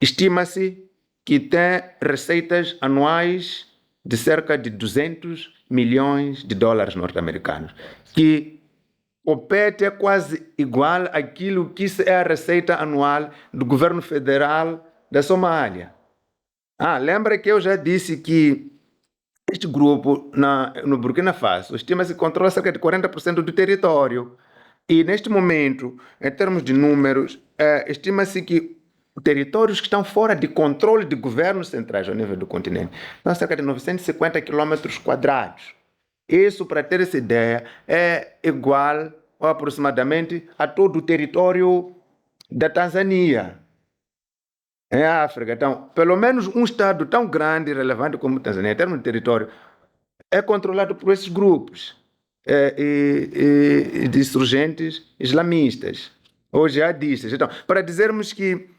estima-se que tem receitas anuais de cerca de 200 milhões de dólares norte-americanos, que o PET é quase igual àquilo que é a receita anual do governo federal da Somália. Lembra que eu já disse que este grupo no Burkina Faso estima-se que controla cerca de 40% do território. E neste momento, em termos de números, estima-se que territórios que estão fora de controle de governos centrais ao nível do continente são cerca de 950 quilômetros quadrados. Isso, para ter essa ideia, é igual ou aproximadamente a todo o território da Tanzânia, em África. Então, pelo menos um estado tão grande e relevante como a Tanzânia, em termos de território, é controlado por esses grupos de insurgentes islamistas ou jihadistas. Então, para dizermos que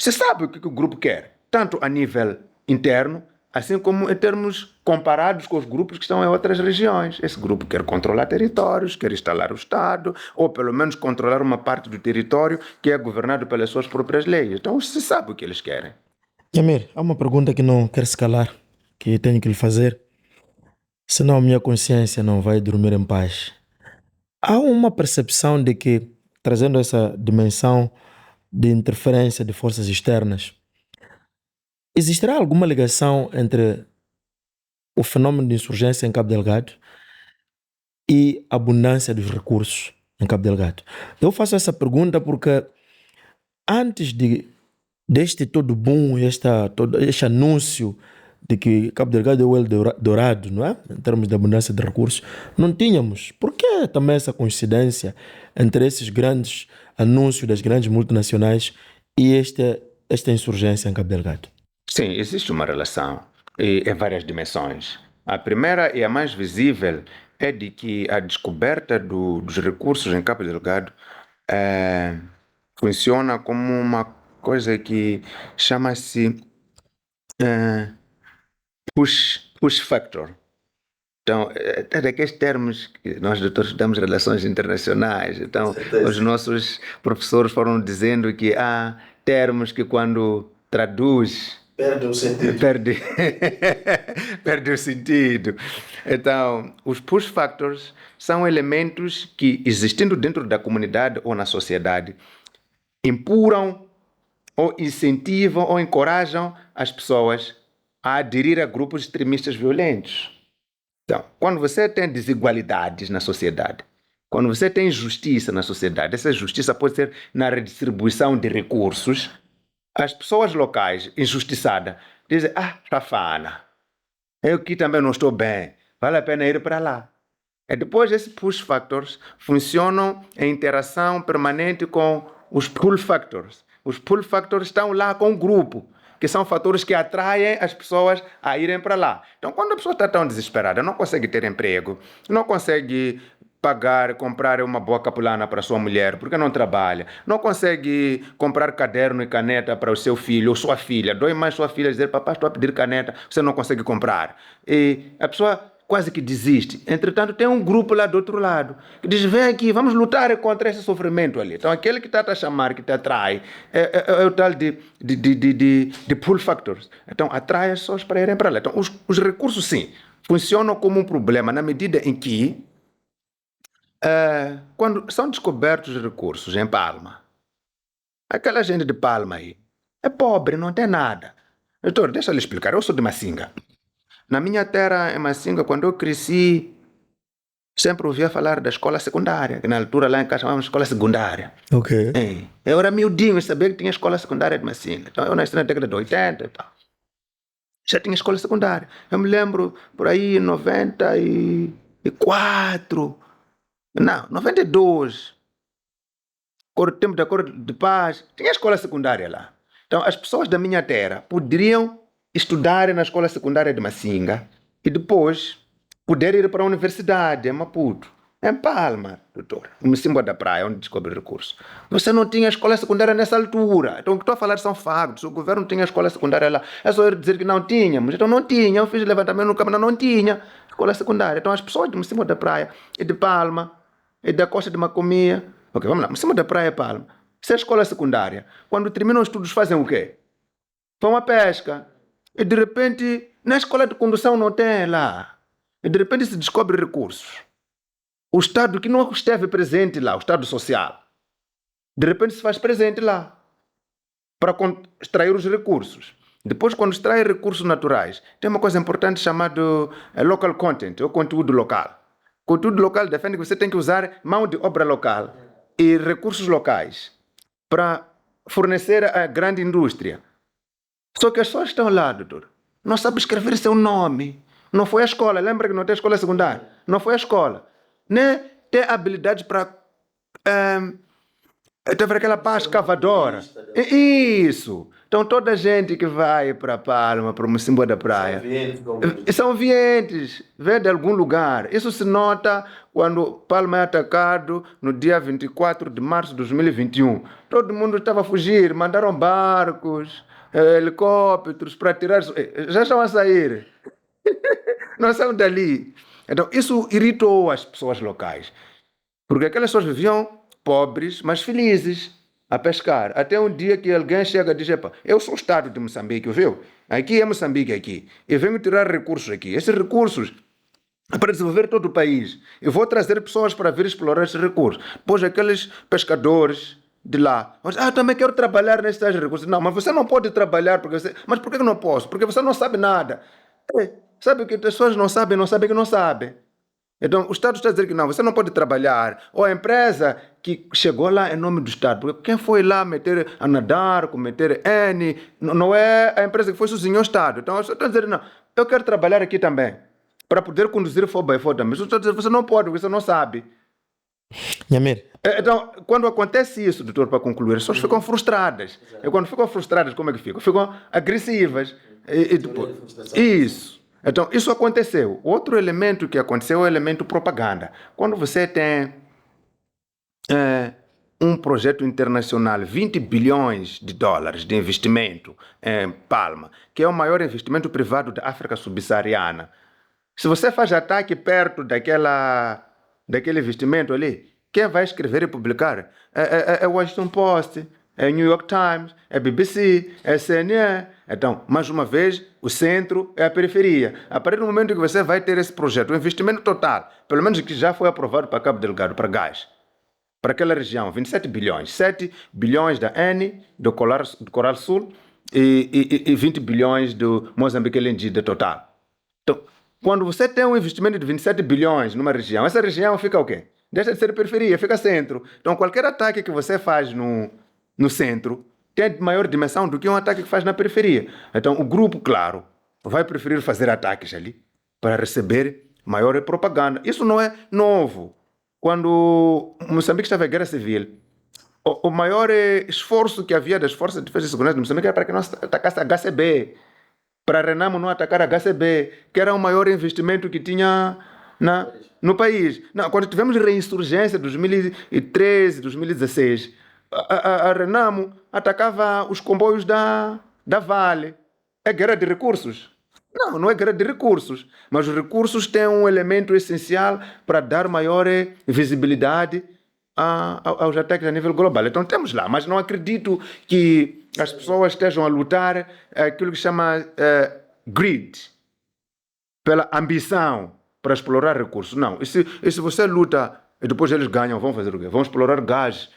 se sabe o que o grupo quer, tanto a nível interno, assim como em termos comparados com os grupos que estão em outras regiões. Esse grupo quer controlar territórios, quer instalar o Estado, ou pelo menos controlar uma parte do território que é governado pelas suas próprias leis. Então se sabe o que eles querem. Yamir, há uma pergunta que não quero se calar, que tenho que lhe fazer, senão a minha consciência não vai dormir em paz. Há uma percepção de que, trazendo essa dimensão de interferência de forças externas, existirá alguma ligação entre o fenômeno de insurgência em Cabo Delgado e a abundância dos recursos em Cabo Delgado? Eu faço essa pergunta porque antes deste todo boom, todo este anúncio de que Cabo Delgado é o Eldorado, não é? Em termos de abundância de recursos, não tínhamos. Por que também essa coincidência entre esses grandes anúncios das grandes multinacionais e esta insurgência em Cabo Delgado? Sim, existe uma relação em várias dimensões. A primeira e a mais visível é de que a descoberta dos recursos em Cabo Delgado funciona como uma coisa que chama-se push factor. Então, é daqueles termos que nós, doutores, estudamos relações internacionais. Então, os nossos professores foram dizendo que há termos que, quando traduz, Perde o sentido. Perde o sentido. Então, os push factors são elementos que, existindo dentro da comunidade ou na sociedade, empurram ou incentivam ou encorajam as pessoas a aderir a grupos extremistas violentos. Então, quando você tem desigualdades na sociedade, quando você tem injustiça na sociedade, essa justiça pode ser na redistribuição de recursos, as pessoas locais injustiçadas dizem, Rafana, eu aqui também não estou bem, vale a pena ir para lá. E depois esses push factors funcionam em interação permanente com os pull factors. Os pull factors estão lá com o grupo, que são fatores que atraem as pessoas a irem para lá. Então, quando a pessoa está tão desesperada, não consegue ter emprego, não consegue comprar uma boa capulana para sua mulher, porque não trabalha, não consegue comprar caderno e caneta para o seu filho ou sua filha, dói mais sua filha dizer, papai, estou a pedir caneta, você não consegue comprar. E a pessoa quase que desiste. Entretanto, tem um grupo lá do outro lado que diz, vem aqui, vamos lutar contra esse sofrimento ali. Então, aquele que está a chamar, que te atrai, é o tal de pull factors. Então, atrai as pessoas para irem para lá. Então, os recursos, sim, funcionam como um problema na medida em que quando são descobertos os recursos em Palma, aquela gente de Palma aí é pobre, não tem nada. Doutor, deixa eu lhe explicar, eu sou de Massinga. Na minha terra, em Massinga, quando eu cresci, sempre ouvia falar da escola secundária, que na altura lá em casa chamávamos escola secundária. Ok. Eu era miudinho, sabia que tinha escola secundária de Massinga. Então eu nasci na década de 80 e tal. Já tinha escola secundária. Eu me lembro, por aí, em 94, não, 92, tempo de acordo de paz, tinha escola secundária lá. Então as pessoas da minha terra poderiam estudar na escola secundária de Massinga e depois poder ir para a universidade em Maputo, em Palma, doutor, no Mocimboa da Praia, onde descobre recursos. Você não tinha escola secundária nessa altura. Então o que estou a falar são factos. O governo tinha escola secundária lá. É só dizer que não tínhamos. Então não tinha. Eu fiz levantamento no Câmara, não tinha escola secundária. Então as pessoas de Mocimboa da Praia e de Palma e da Costa de Macomia. Ok, vamos lá. Mocimboa da Praia e Palma. Isso é escola secundária. Quando terminam os estudos fazem o quê? Vão à pesca. E de repente, na escola de condução não tem lá. E de repente se descobre recursos. O Estado que não esteve presente lá, o Estado social, de repente se faz presente lá para extrair os recursos. Depois, quando extrai recursos naturais, tem uma coisa importante chamada local content, ou conteúdo local. Conteúdo local defende que você tem que usar mão de obra local e recursos locais para fornecer a grande indústria. Só que as pessoas estão lá, doutor, não sabem escrever seu nome. Não foi à escola. Lembra que não tem escola secundária? Não foi à escola. Nem tem habilidade para ter aquela paz cavadora. Isso. Então toda a gente que vai para Palma, para o Mocimboa da Praia, são vientes, vêm de algum lugar. Isso se nota quando Palma é atacado no dia 24 de março de 2021. Todo mundo estava a fugir, mandaram barcos, helicópteros para tirar... Já estão a sair. Não saiam dali. Então isso irritou as pessoas locais. Porque aquelas pessoas viviam pobres, mas felizes, a pescar. Até um dia que alguém chega e diz: epa, eu sou o Estado de Moçambique, viu? Aqui é Moçambique, aqui. Eu venho tirar recursos aqui. Esses recursos é para desenvolver todo o país. Eu vou trazer pessoas para vir explorar esses recursos. Depois aqueles pescadores de lá, também quero trabalhar nesses recursos. Não, mas você não pode trabalhar porque você... Mas por que eu não posso? Porque você não sabe nada. Sabe que as pessoas não sabem que não sabem. Então, o Estado está a dizer que não, você não pode trabalhar. Ou a empresa que chegou lá em nome do Estado. Porque quem foi lá meter a nadar, cometer N, não é a empresa que foi sozinho ao Estado. Então, você está a dizer, não, eu quero trabalhar aqui também, para poder conduzir 4x4 também. Você está a dizer, você não pode, porque você não sabe. Nhamer. Então, quando acontece isso, doutor, para concluir, as pessoas ficam frustradas. E quando ficam frustradas, como é que ficam? Ficam agressivas. Depois, isso. Então, isso aconteceu. Outro elemento que aconteceu é o elemento propaganda. Quando você tem um projeto internacional, 20 bilhões de dólares de investimento em Palma, que é o maior investimento privado da África subsaariana, se você faz ataque perto daquele investimento ali, quem vai escrever e publicar? É o Washington Post, é o New York Times, é BBC, é a CNN. Então, mais uma vez, o centro é a periferia. A partir do momento que você vai ter esse projeto, o investimento total, pelo menos que já foi aprovado para Cabo Delgado, para gás, para aquela região, 27 bilhões. 7 bilhões da N, do Coral Sul, e 20 bilhões do Moçambique Lendida total. Então, quando você tem um investimento de 27 bilhões numa região, essa região fica o quê? Deixa de ser periferia, fica centro. Então, qualquer ataque que você faz no centro tem maior dimensão do que um ataque que faz na periferia. Então, o grupo, claro, vai preferir fazer ataques ali para receber maior propaganda. Isso não é novo. Quando Moçambique estava em guerra civil, o maior esforço que havia das forças de defesa e segurança de Moçambique era para que não atacasse a HCB, para a Renamo não atacar a HCB, que era o maior investimento que tinha no país. Não, quando tivemos reinsurgência em 2013, 2016, a Renamo atacava os comboios da Vale. É guerra de recursos? Não é guerra de recursos. Mas os recursos têm um elemento essencial para dar maior visibilidade aos ataques a nível global. Então temos lá, mas não acredito que as pessoas estejam a lutar aquilo que chama greed, pela ambição para explorar recursos. Não, e se você luta e depois eles ganham, vão fazer o quê? Vão explorar gás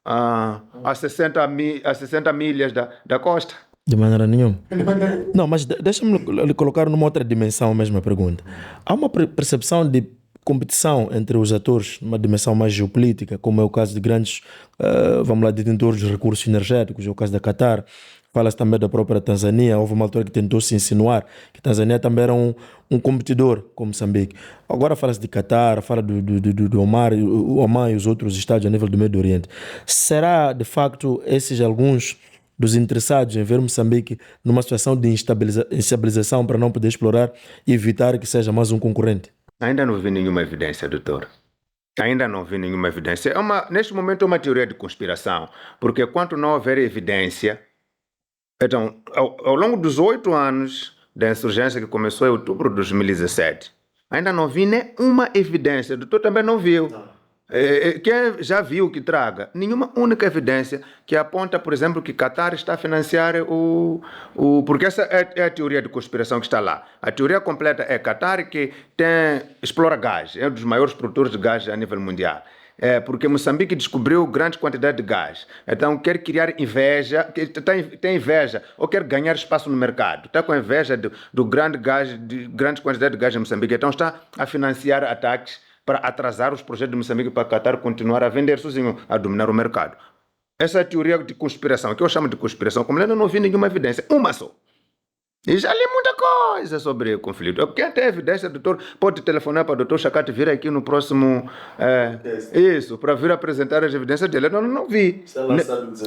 a 60 milhas da costa? De maneira nenhuma. Não, mas deixa-me lhe colocar numa outra dimensão a mesma pergunta. Há uma percepção de competição entre os atores numa dimensão mais geopolítica, como é o caso de grandes, vamos lá, detentores de recursos energéticos, é o caso da Qatar. Fala-se também da própria Tanzânia. Houve uma altura que tentou se insinuar que a Tanzânia também era um competidor com Moçambique. Agora fala-se de Qatar, fala do Omar, o Oman e os outros estados a nível do Médio Oriente. Será, de facto, esses alguns dos interessados em ver Moçambique numa situação de instabilização para não poder explorar e evitar que seja mais um concorrente? Ainda não vi nenhuma evidência, doutor. Ainda não vi nenhuma evidência. Neste momento é uma teoria de conspiração, porque quando não houver evidência, então, ao longo dos 8 anos da insurgência que começou em outubro de 2017, ainda não vi nenhuma evidência. O doutor também não viu. Quem já viu que traga nenhuma única evidência que aponta, por exemplo, que Qatar está a financiar porque essa é a teoria de conspiração que está lá. A teoria completa é Qatar que explora gás, é um dos maiores produtores de gás a nível mundial. Porque Moçambique descobriu grande quantidade de gás. Então quer criar inveja, tem inveja, ou quer ganhar espaço no mercado. Está com inveja do grande gás, de grande quantidade de gás em Moçambique. Então está a financiar ataques para atrasar os projetos de Moçambique para Qatar continuar a vender sozinho, a dominar o mercado. Essa é a teoria de conspiração, que eu chamo de conspiração, como eu não vi nenhuma evidência, uma só. E já li muita coisa sobre o conflito. Quem tem evidência, doutor, pode telefonar para o doutor Chakati vir aqui no próximo... isso, para vir apresentar as evidências dele. Eu não vi.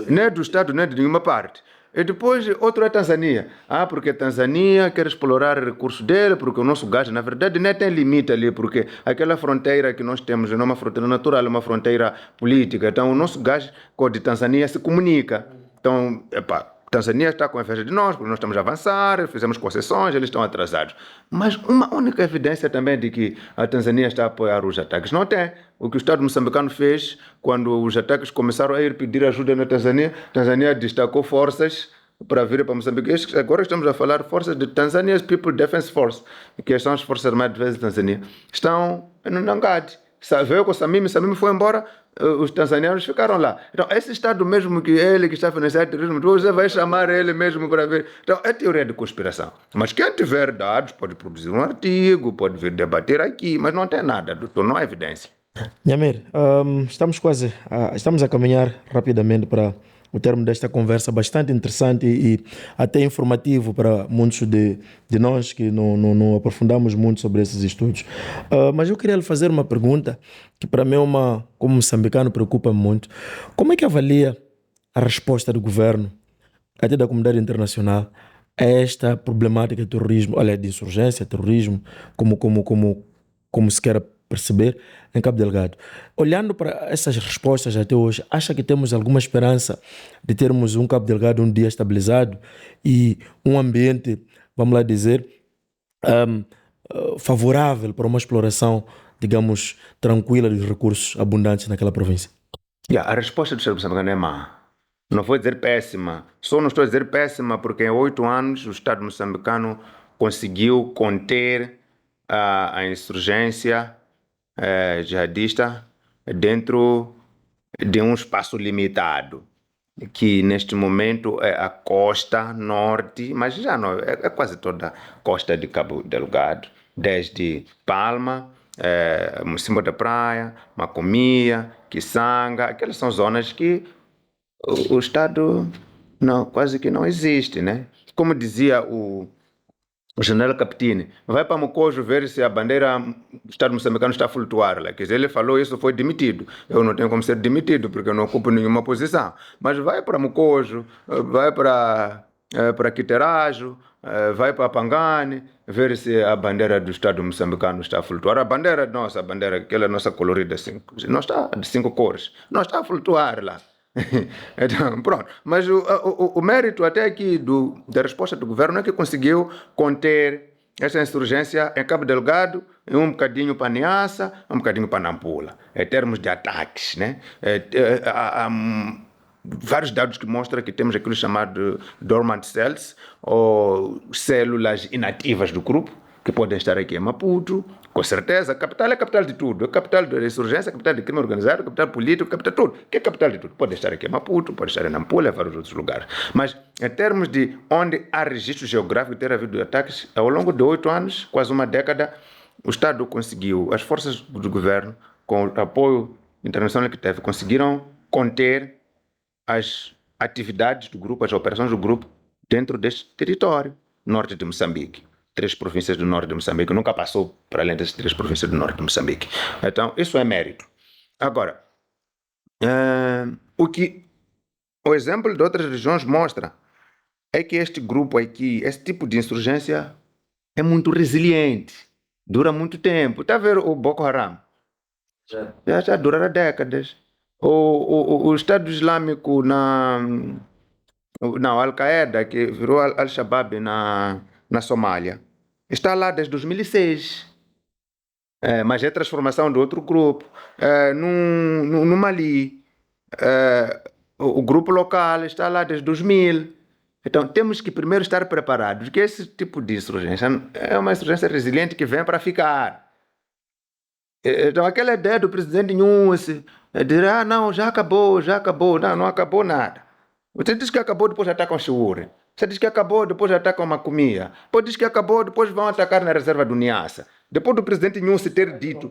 Nem do Estado, nem de nenhuma parte. E depois, outro é Tanzânia. Porque Tanzânia quer explorar recursos dele, porque o nosso gás, na verdade, nem tem limite ali, porque aquela fronteira que nós temos não é uma fronteira natural, é uma fronteira política. Então, o nosso gás com o de Tanzânia se comunica. Então, Tanzânia está com inveja de nós, porque nós estamos a avançar, fizemos concessões, eles estão atrasados. Mas uma única evidência também de que a Tanzânia está a apoiar os ataques. Não tem. O que o Estado moçambicano fez quando os ataques começaram a ir pedir ajuda na Tanzânia, a Tanzânia destacou forças para vir para Moçambique. Agora estamos a falar de forças de Tanzania's People Defense Force, que são as Forças Armadas da Tanzânia. Estão no Nangade. Veio com o Samim foi embora, os tanzanianos ficaram lá. Então, esse Estado mesmo que ele que está financiando terrorismo, você vai chamar ele mesmo para ver. Então, é teoria de conspiração. Mas quem tiver dados pode produzir um artigo, pode vir debater aqui, mas não tem nada, doutor, não há evidência. Nhamir, estamos a caminhar rapidamente para o termo desta conversa bastante interessante e até informativo para muitos de nós que não aprofundamos muito sobre esses estudos. Mas eu queria lhe fazer uma pergunta que para mim como moçambicano, preocupa-me muito. Como é que avalia a resposta do governo, até da comunidade internacional, a esta problemática de terrorismo, olha, de insurgência, terrorismo, como se quer perceber em Cabo Delgado? Olhando para essas respostas até hoje, acha que temos alguma esperança de termos um Cabo Delgado um dia estabilizado e um ambiente, vamos lá dizer, favorável para uma exploração, digamos, tranquila dos recursos abundantes naquela província? A resposta do Estado moçambicano é má. Não vou dizer péssima. Só não estou a dizer péssima porque em 8 anos o Estado moçambicano conseguiu conter a insurgência jihadista dentro de um espaço limitado, que neste momento é a costa norte, mas já não, é quase toda a costa de Cabo Delgado, desde Palma, Mocimbo da Praia, Macomia, Kisanga, aquelas são zonas que o Estado quase que não existe, né? Como dizia o general Capitini, vai para Mocojo ver se a bandeira do Estado moçambicano está a flutuar lá. Quer dizer, ele falou isso, foi demitido. Eu não tenho como ser demitido, porque eu não ocupo nenhuma posição. Mas vai para Mocojo, vai para Quiterajo, vai para Pangani, ver se a bandeira do Estado moçambicano está a flutuar. A bandeira nossa, aquela nossa colorida, não está de 5 cores, não está a flutuar lá. Então, pronto. Mas o mérito até aqui da resposta do governo é que conseguiu conter essa insurgência em Cabo Delgado, um bocadinho para Niassa, um bocadinho para Nampula, em termos de ataques, né? Há vários dados que mostram que temos aquilo chamado dormant cells, ou células inativas do grupo, que podem estar aqui em Maputo, com certeza. A capital é a capital de tudo. É a capital da insurgência, a capital de crime organizado, a capital político, a capital de tudo. Que é a capital de tudo? Pode estar aqui em Maputo, pode estar em Nampula, em vários outros lugares. Mas em termos de onde há registro geográfico de ter havido ataques, ao longo de 8 anos, quase uma década, o Estado conseguiu, as forças do governo, com o apoio internacional que teve, conseguiram conter as atividades do grupo, as operações do grupo dentro deste território, norte de Moçambique. 3 províncias do norte de Moçambique, nunca passou para além das 3 províncias do norte de Moçambique. Então, isso é mérito. Agora, o exemplo de outras regiões mostra é que este grupo aqui, esse tipo de insurgência é muito resiliente, dura muito tempo. Está a ver o Boko Haram? Já dura décadas. O Estado Islâmico não, Al-Qaeda, que virou Al-Shabaab na Somália, está lá desde 2006. Mas é transformação de outro grupo. No Mali, o grupo local está lá desde 2000. Então, temos que primeiro estar preparados, que esse tipo de insurgência é uma insurgência resiliente que vem para ficar. Então, aquela ideia do presidente Nussi, dizer, não, já acabou. Não, não acabou nada. Você diz que acabou, depois atacam Chiure. Você diz que acabou, depois atacam Macomia. Depois diz que acabou, depois vão atacar na reserva do Niassa. Depois do presidente Nussi ter dito...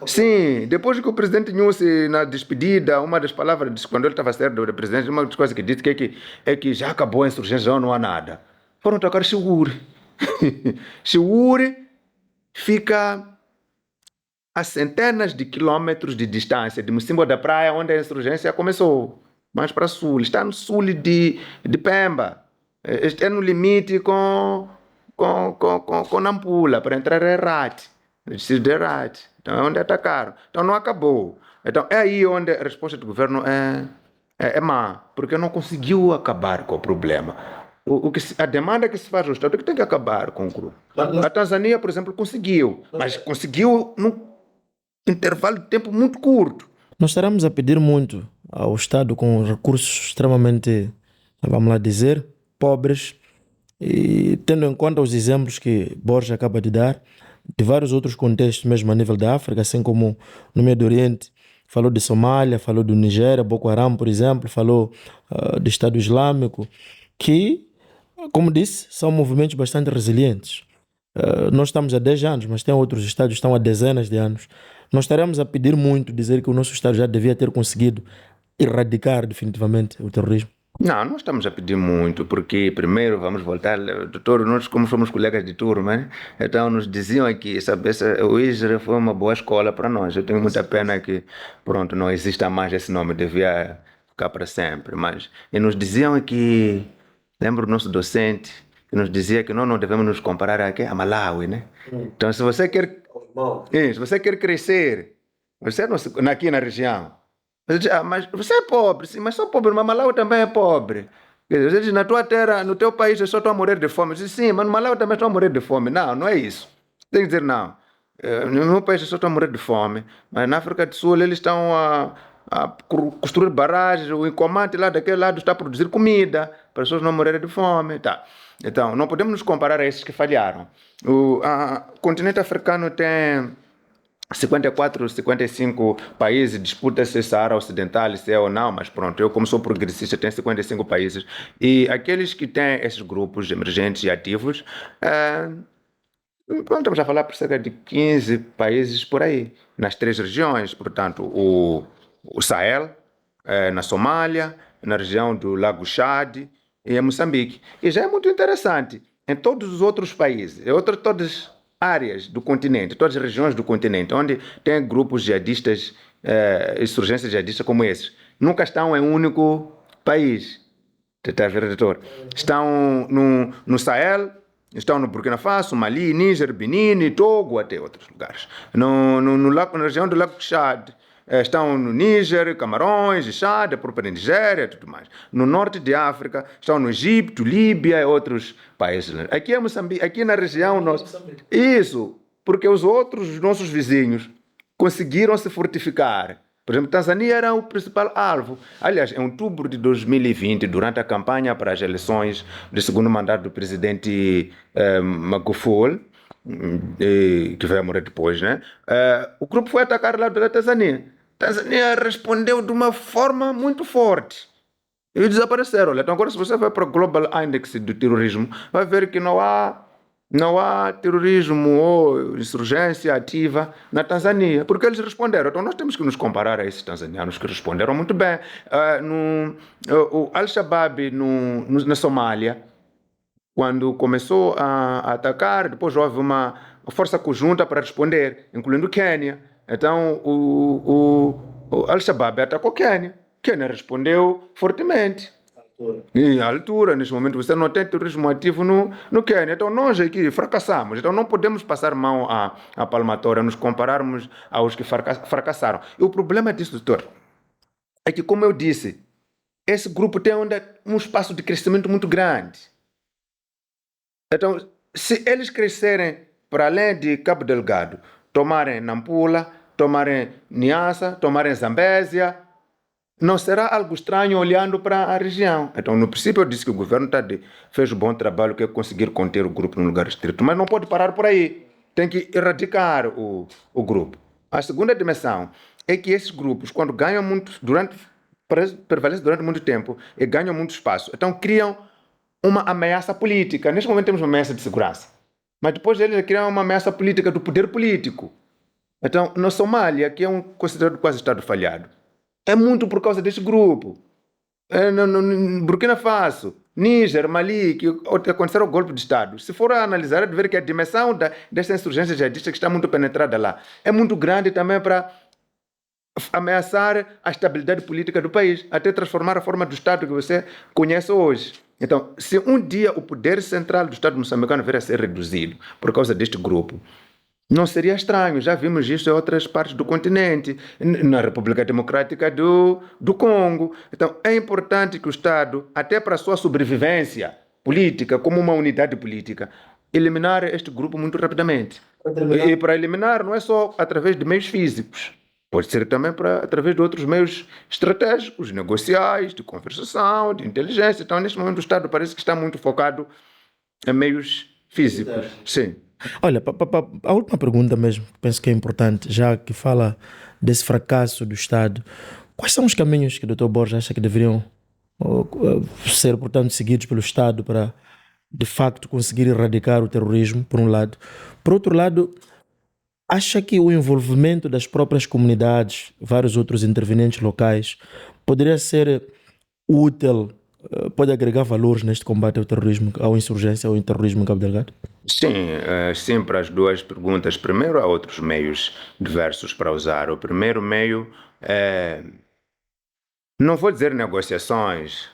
Sim, depois que o presidente Nussi, na despedida, uma das palavras, quando ele estava certo do presidente, uma das coisas que disse é que já acabou a insurgência, já não há nada. Foram atacar Chiure. Chiure fica a centenas de quilômetros de distância de Mocimboa da Praia, onde a insurgência começou, mais para sul. Está no sul de Pemba. Está no limite com Nampula, para entrar em Herat, distrito de Herat. Então é onde atacaram. Então não acabou. Então é aí onde a resposta do governo é má, porque não conseguiu acabar com o problema. A demanda que se faz ao Estado é que tem que acabar com o grupo. A Tanzânia, por exemplo, conseguiu, mas conseguiu num intervalo de tempo muito curto. Nós estaremos a pedir muito ao Estado com recursos extremamente, vamos lá dizer, pobres, e tendo em conta os exemplos que Borja acaba de dar, de vários outros contextos, mesmo a nível da África, assim como no Médio Oriente, falou de Somália, falou do Nigéria, Boko Haram, por exemplo, falou do Estado Islâmico, que, como disse, são movimentos bastante resilientes. Nós estamos há 10 anos, mas tem outros estados que estão há dezenas de anos. Nós estaremos a pedir muito, dizer que o nosso estado já devia ter conseguido erradicar definitivamente o terrorismo. Não estamos a pedir muito, porque primeiro vamos voltar, doutor, nós como somos colegas de turma, né? Então nos diziam aqui, sabe, o ISRE foi uma boa escola para nós. Eu tenho muita pena que, pronto, não exista mais esse nome, devia ficar para sempre. E nos diziam que, lembro do nosso docente, que nos dizia que nós não devemos nos comparar aqui a Malawi, né? Então se você quer crescer, você não, aqui na região, mas você é pobre, sim, mas sou pobre, mas Malawi também é pobre. Quer dizer, na tua terra, no teu país, eu só estou a morrer de fome. Eu disse, sim, mas no Malawi também estou a morrer de fome. Não é isso. Tem que dizer, não. No meu país, eu só estou a morrer de fome. Mas na África do Sul, eles estão a construir barragens. O encomante lá daquele lado está a produzir comida para as pessoas não morrerem de fome. Tá. Então, não podemos nos comparar a esses que falharam. O continente africano tem 54, 55 países, disputa-se Saara Ocidental, se é ou não, mas pronto, eu como sou progressista tenho 55 países, e aqueles que têm esses grupos emergentes e ativos, estamos a falar por cerca de 15 países por aí, nas 3 regiões, portanto, o Sahel, na Somália, na região do Lago Chad e em Moçambique. E já é muito interessante, em todos os outros países, todas áreas do continente, todas as regiões do continente, onde tem grupos jihadistas, insurgências jihadistas como esses, nunca estão em um único país. Está a ver, doutor? Estão no Sahel, estão no Burkina Faso, Mali, Níger, Benin, Togo, até outros lugares. Na região do Lago Chad, estão no Níger, Camarões, Chad, a própria Nigéria e tudo mais. No norte de África, estão no Egito, Líbia e outros países. Aqui é Moçambique, aqui na região... Isso, porque os nossos vizinhos, conseguiram se fortificar. Por exemplo, Tanzânia era o principal alvo. Aliás, em outubro de 2020, durante a campanha para as eleições do segundo mandato do presidente Magufuli, que veio a morrer depois, né? O grupo foi atacar lá da Tanzânia. Tanzânia respondeu de uma forma muito forte. E desapareceram. Então agora se você vai para o Global Index do terrorismo, vai ver que não há Não há terrorismo ou insurgência ativa na Tanzânia, porque eles responderam. Então nós temos que nos comparar a esses tanzanianos que responderam muito bem. O Al-Shabaab na Somália, quando começou a atacar, depois houve uma força conjunta para responder, incluindo o Quênia. Então o Al-Shabaab atacou o Quênia. Quênia respondeu fortemente. E à altura, neste momento, você não tem terrorismo ativo no Quênia. Então, nós aqui fracassamos. Então, não podemos passar mão à palmatória, nos compararmos aos que fracassaram. E o problema disso, doutor, é que, como eu disse, esse grupo tem um espaço de crescimento muito grande. Então, se eles crescerem para além de Cabo Delgado, tomarem Nampula, tomarem Niassa, tomarem Zambésia, não será algo estranho olhando para a região. Então, no princípio, eu disse que o governo fez um bom trabalho, que é conseguir conter o grupo no lugar restrito, mas não pode parar por aí. Tem que erradicar o grupo. A segunda dimensão é que esses grupos, quando ganham muito, prevalecem durante muito tempo e ganham muito espaço, então criam uma ameaça política. Neste momento temos uma ameaça de segurança, mas depois eles criam uma ameaça política do poder político. Então, na Somália, que é considerado quase Estado falhado, é muito por causa deste grupo. No Burkina Faso, Níger, Mali, que aconteceram o golpe de Estado. Se for analisar, é de ver que a dimensão desta insurgência jihadista que está muito penetrada lá é muito grande também para ameaçar a estabilidade política do país, até transformar a forma do Estado que você conhece hoje. Então, se um dia o poder central do Estado moçambicano vier a ser reduzido por causa deste grupo, não seria estranho, já vimos isso em outras partes do continente, na República Democrática do Congo. Então, é importante que o Estado, até para a sua sobrevivência política, como uma unidade política, eliminar este grupo muito rapidamente. E para eliminar não é só através de meios físicos, pode ser também através de outros meios estratégicos, negociais, de conversação, de inteligência. Então, neste momento, o Estado parece que está muito focado em meios físicos. Sim. Olha, a última pergunta mesmo, que penso que é importante, já que fala desse fracasso do Estado, quais são os caminhos que o Dr. Borges acha que deveriam ser, portanto, seguidos pelo Estado para, de facto, conseguir erradicar o terrorismo, por um lado? Por outro lado, acha que o envolvimento das próprias comunidades, vários outros intervenientes locais, poderia ser útil, pode agregar valores neste combate ao terrorismo, à insurgência, ao terrorismo em Cabo Delgado? Sim, para as duas perguntas. Primeiro, há outros meios diversos para usar. O primeiro meio é, não vou dizer negociações,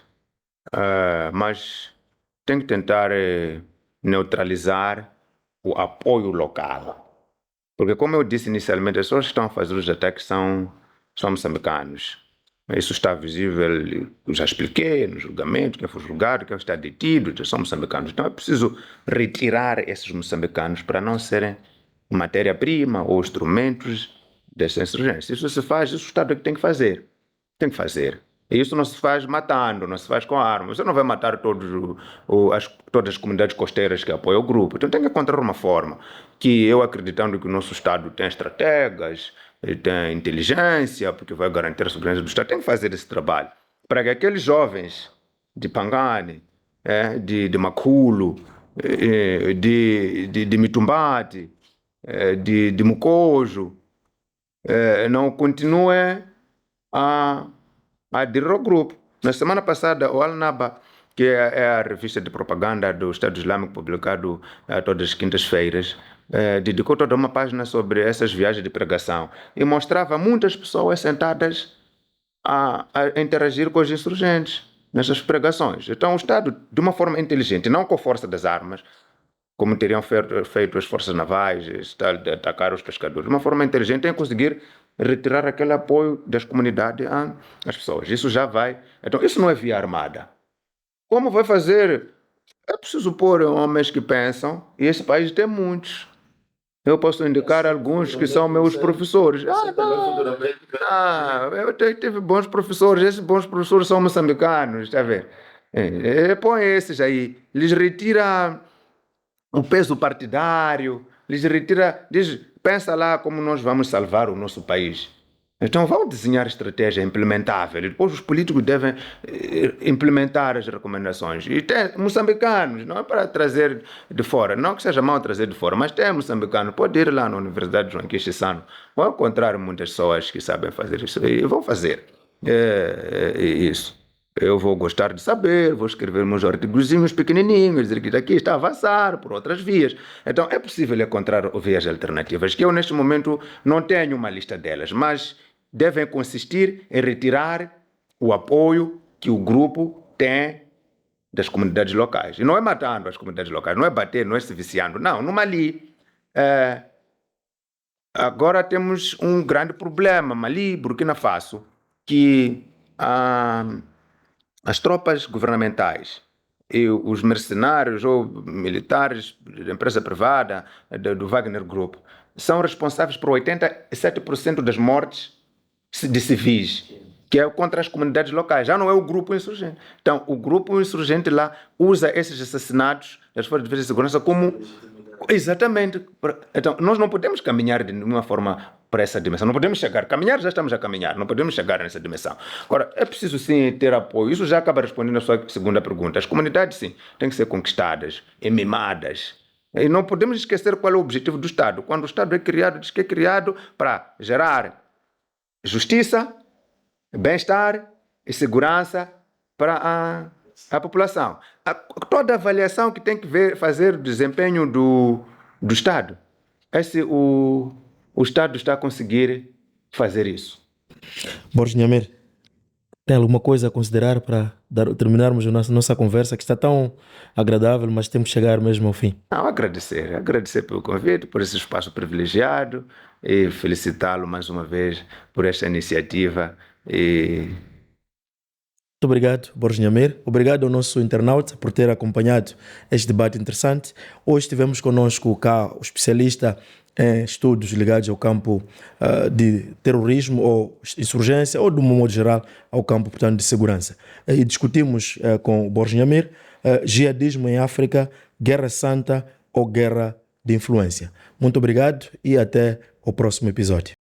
mas tem que tentar neutralizar o apoio local. Porque, como eu disse inicialmente, as pessoas que estão a fazer os ataques são moçambicanos. Isso está visível, eu já expliquei no julgamento, quem foi julgado, quem está detido, são moçambicanos. Então é preciso retirar esses moçambicanos para não serem matéria-prima ou instrumentos dessa insurgência. Isso se faz, isso o Estado é que tem que fazer. Tem que fazer. E isso não se faz matando, não se faz com armas. Você não vai matar todas as comunidades costeiras que apoiam o grupo. Então tem que encontrar uma forma que eu, acreditando que o nosso Estado tem estrategas, tem inteligência, porque vai garantir a segurança do Estado, tem que fazer esse trabalho. Para que aqueles jovens de Pangani, de Maculo, de Mitumbati, de Mucojo, não continuem a aderir ao grupo. Na semana passada, o Al-Naba, que é a revista de propaganda do Estado Islâmico, publicado todas as quintas-feiras, dedicou toda uma página sobre essas viagens de pregação e mostrava muitas pessoas sentadas a interagir com os insurgentes nessas pregações. Então, o Estado, de uma forma inteligente, não com a força das armas, como teriam feito as forças navais, de atacar os pescadores, de uma forma inteligente, tem que conseguir retirar aquele apoio das comunidades às pessoas. Isso já vai. Então, isso não é via armada. Como vai fazer? É preciso pôr homens que pensam, e esse país tem muitos. Eu posso indicar alguns que são meus professores. Eu tive bons professores, esses bons professores são moçambicanos, está a ver? Põe esses aí, lhes retira o peso partidário, lhes retira, diz, pensa lá como nós vamos salvar o nosso país. Então vão desenhar estratégia implementável e depois os políticos devem implementar as recomendações. E tem moçambicanos, não é para trazer de fora, não que seja mal trazer de fora, mas tem moçambicano, pode ir lá na Universidade de João Quixissano, vão encontrar muitas pessoas que sabem fazer isso e vão fazer isso. Eu vou gostar de saber, vou escrever meus artigozinhos pequenininhos, dizer que daqui está a avançar por outras vias. Então é possível encontrar vias alternativas, que eu neste momento não tenho uma lista delas, mas devem consistir em retirar o apoio que o grupo tem das comunidades locais. E não é matando as comunidades locais, não é bater, não é se viciando, não. No Mali, agora temos um grande problema, Mali, Burkina Faso, que as tropas governamentais e os mercenários ou militares da empresa privada, do Wagner Group, são responsáveis por 87% das mortes de civis, que é contra as comunidades locais. Já não é o grupo insurgente. Então, o grupo insurgente lá usa esses assassinatos das forças de defesa e segurança como... Exatamente. Então, nós não podemos caminhar de nenhuma forma para essa dimensão. Não podemos chegar. Caminhar, já estamos a caminhar. Não podemos chegar nessa dimensão. Agora, é preciso sim ter apoio. Isso já acaba respondendo a sua segunda pergunta. As comunidades, sim, têm que ser conquistadas, mimadas. E não podemos esquecer qual é o objetivo do Estado. Quando o Estado é criado, diz que é criado para gerar justiça, bem-estar e segurança para a população. Toda avaliação que tem que fazer o desempenho do Estado, o Estado está a conseguir fazer isso. Borges Nhamer, tem alguma coisa a considerar para terminarmos a nossa conversa, que está tão agradável, mas temos que chegar mesmo ao fim? Não, agradecer pelo convite, por esse espaço privilegiado e felicitá-lo mais uma vez por esta iniciativa. Muito obrigado, Borges Nhamer. Obrigado ao nosso internauta por ter acompanhado este debate interessante. Hoje tivemos conosco cá o especialista em estudos ligados ao campo de terrorismo ou insurgência, ou de um modo geral ao campo, portanto, de segurança. E discutimos com o Borges Nhamer jihadismo em África, guerra santa ou guerra de influência. Muito obrigado e até o próximo episódio.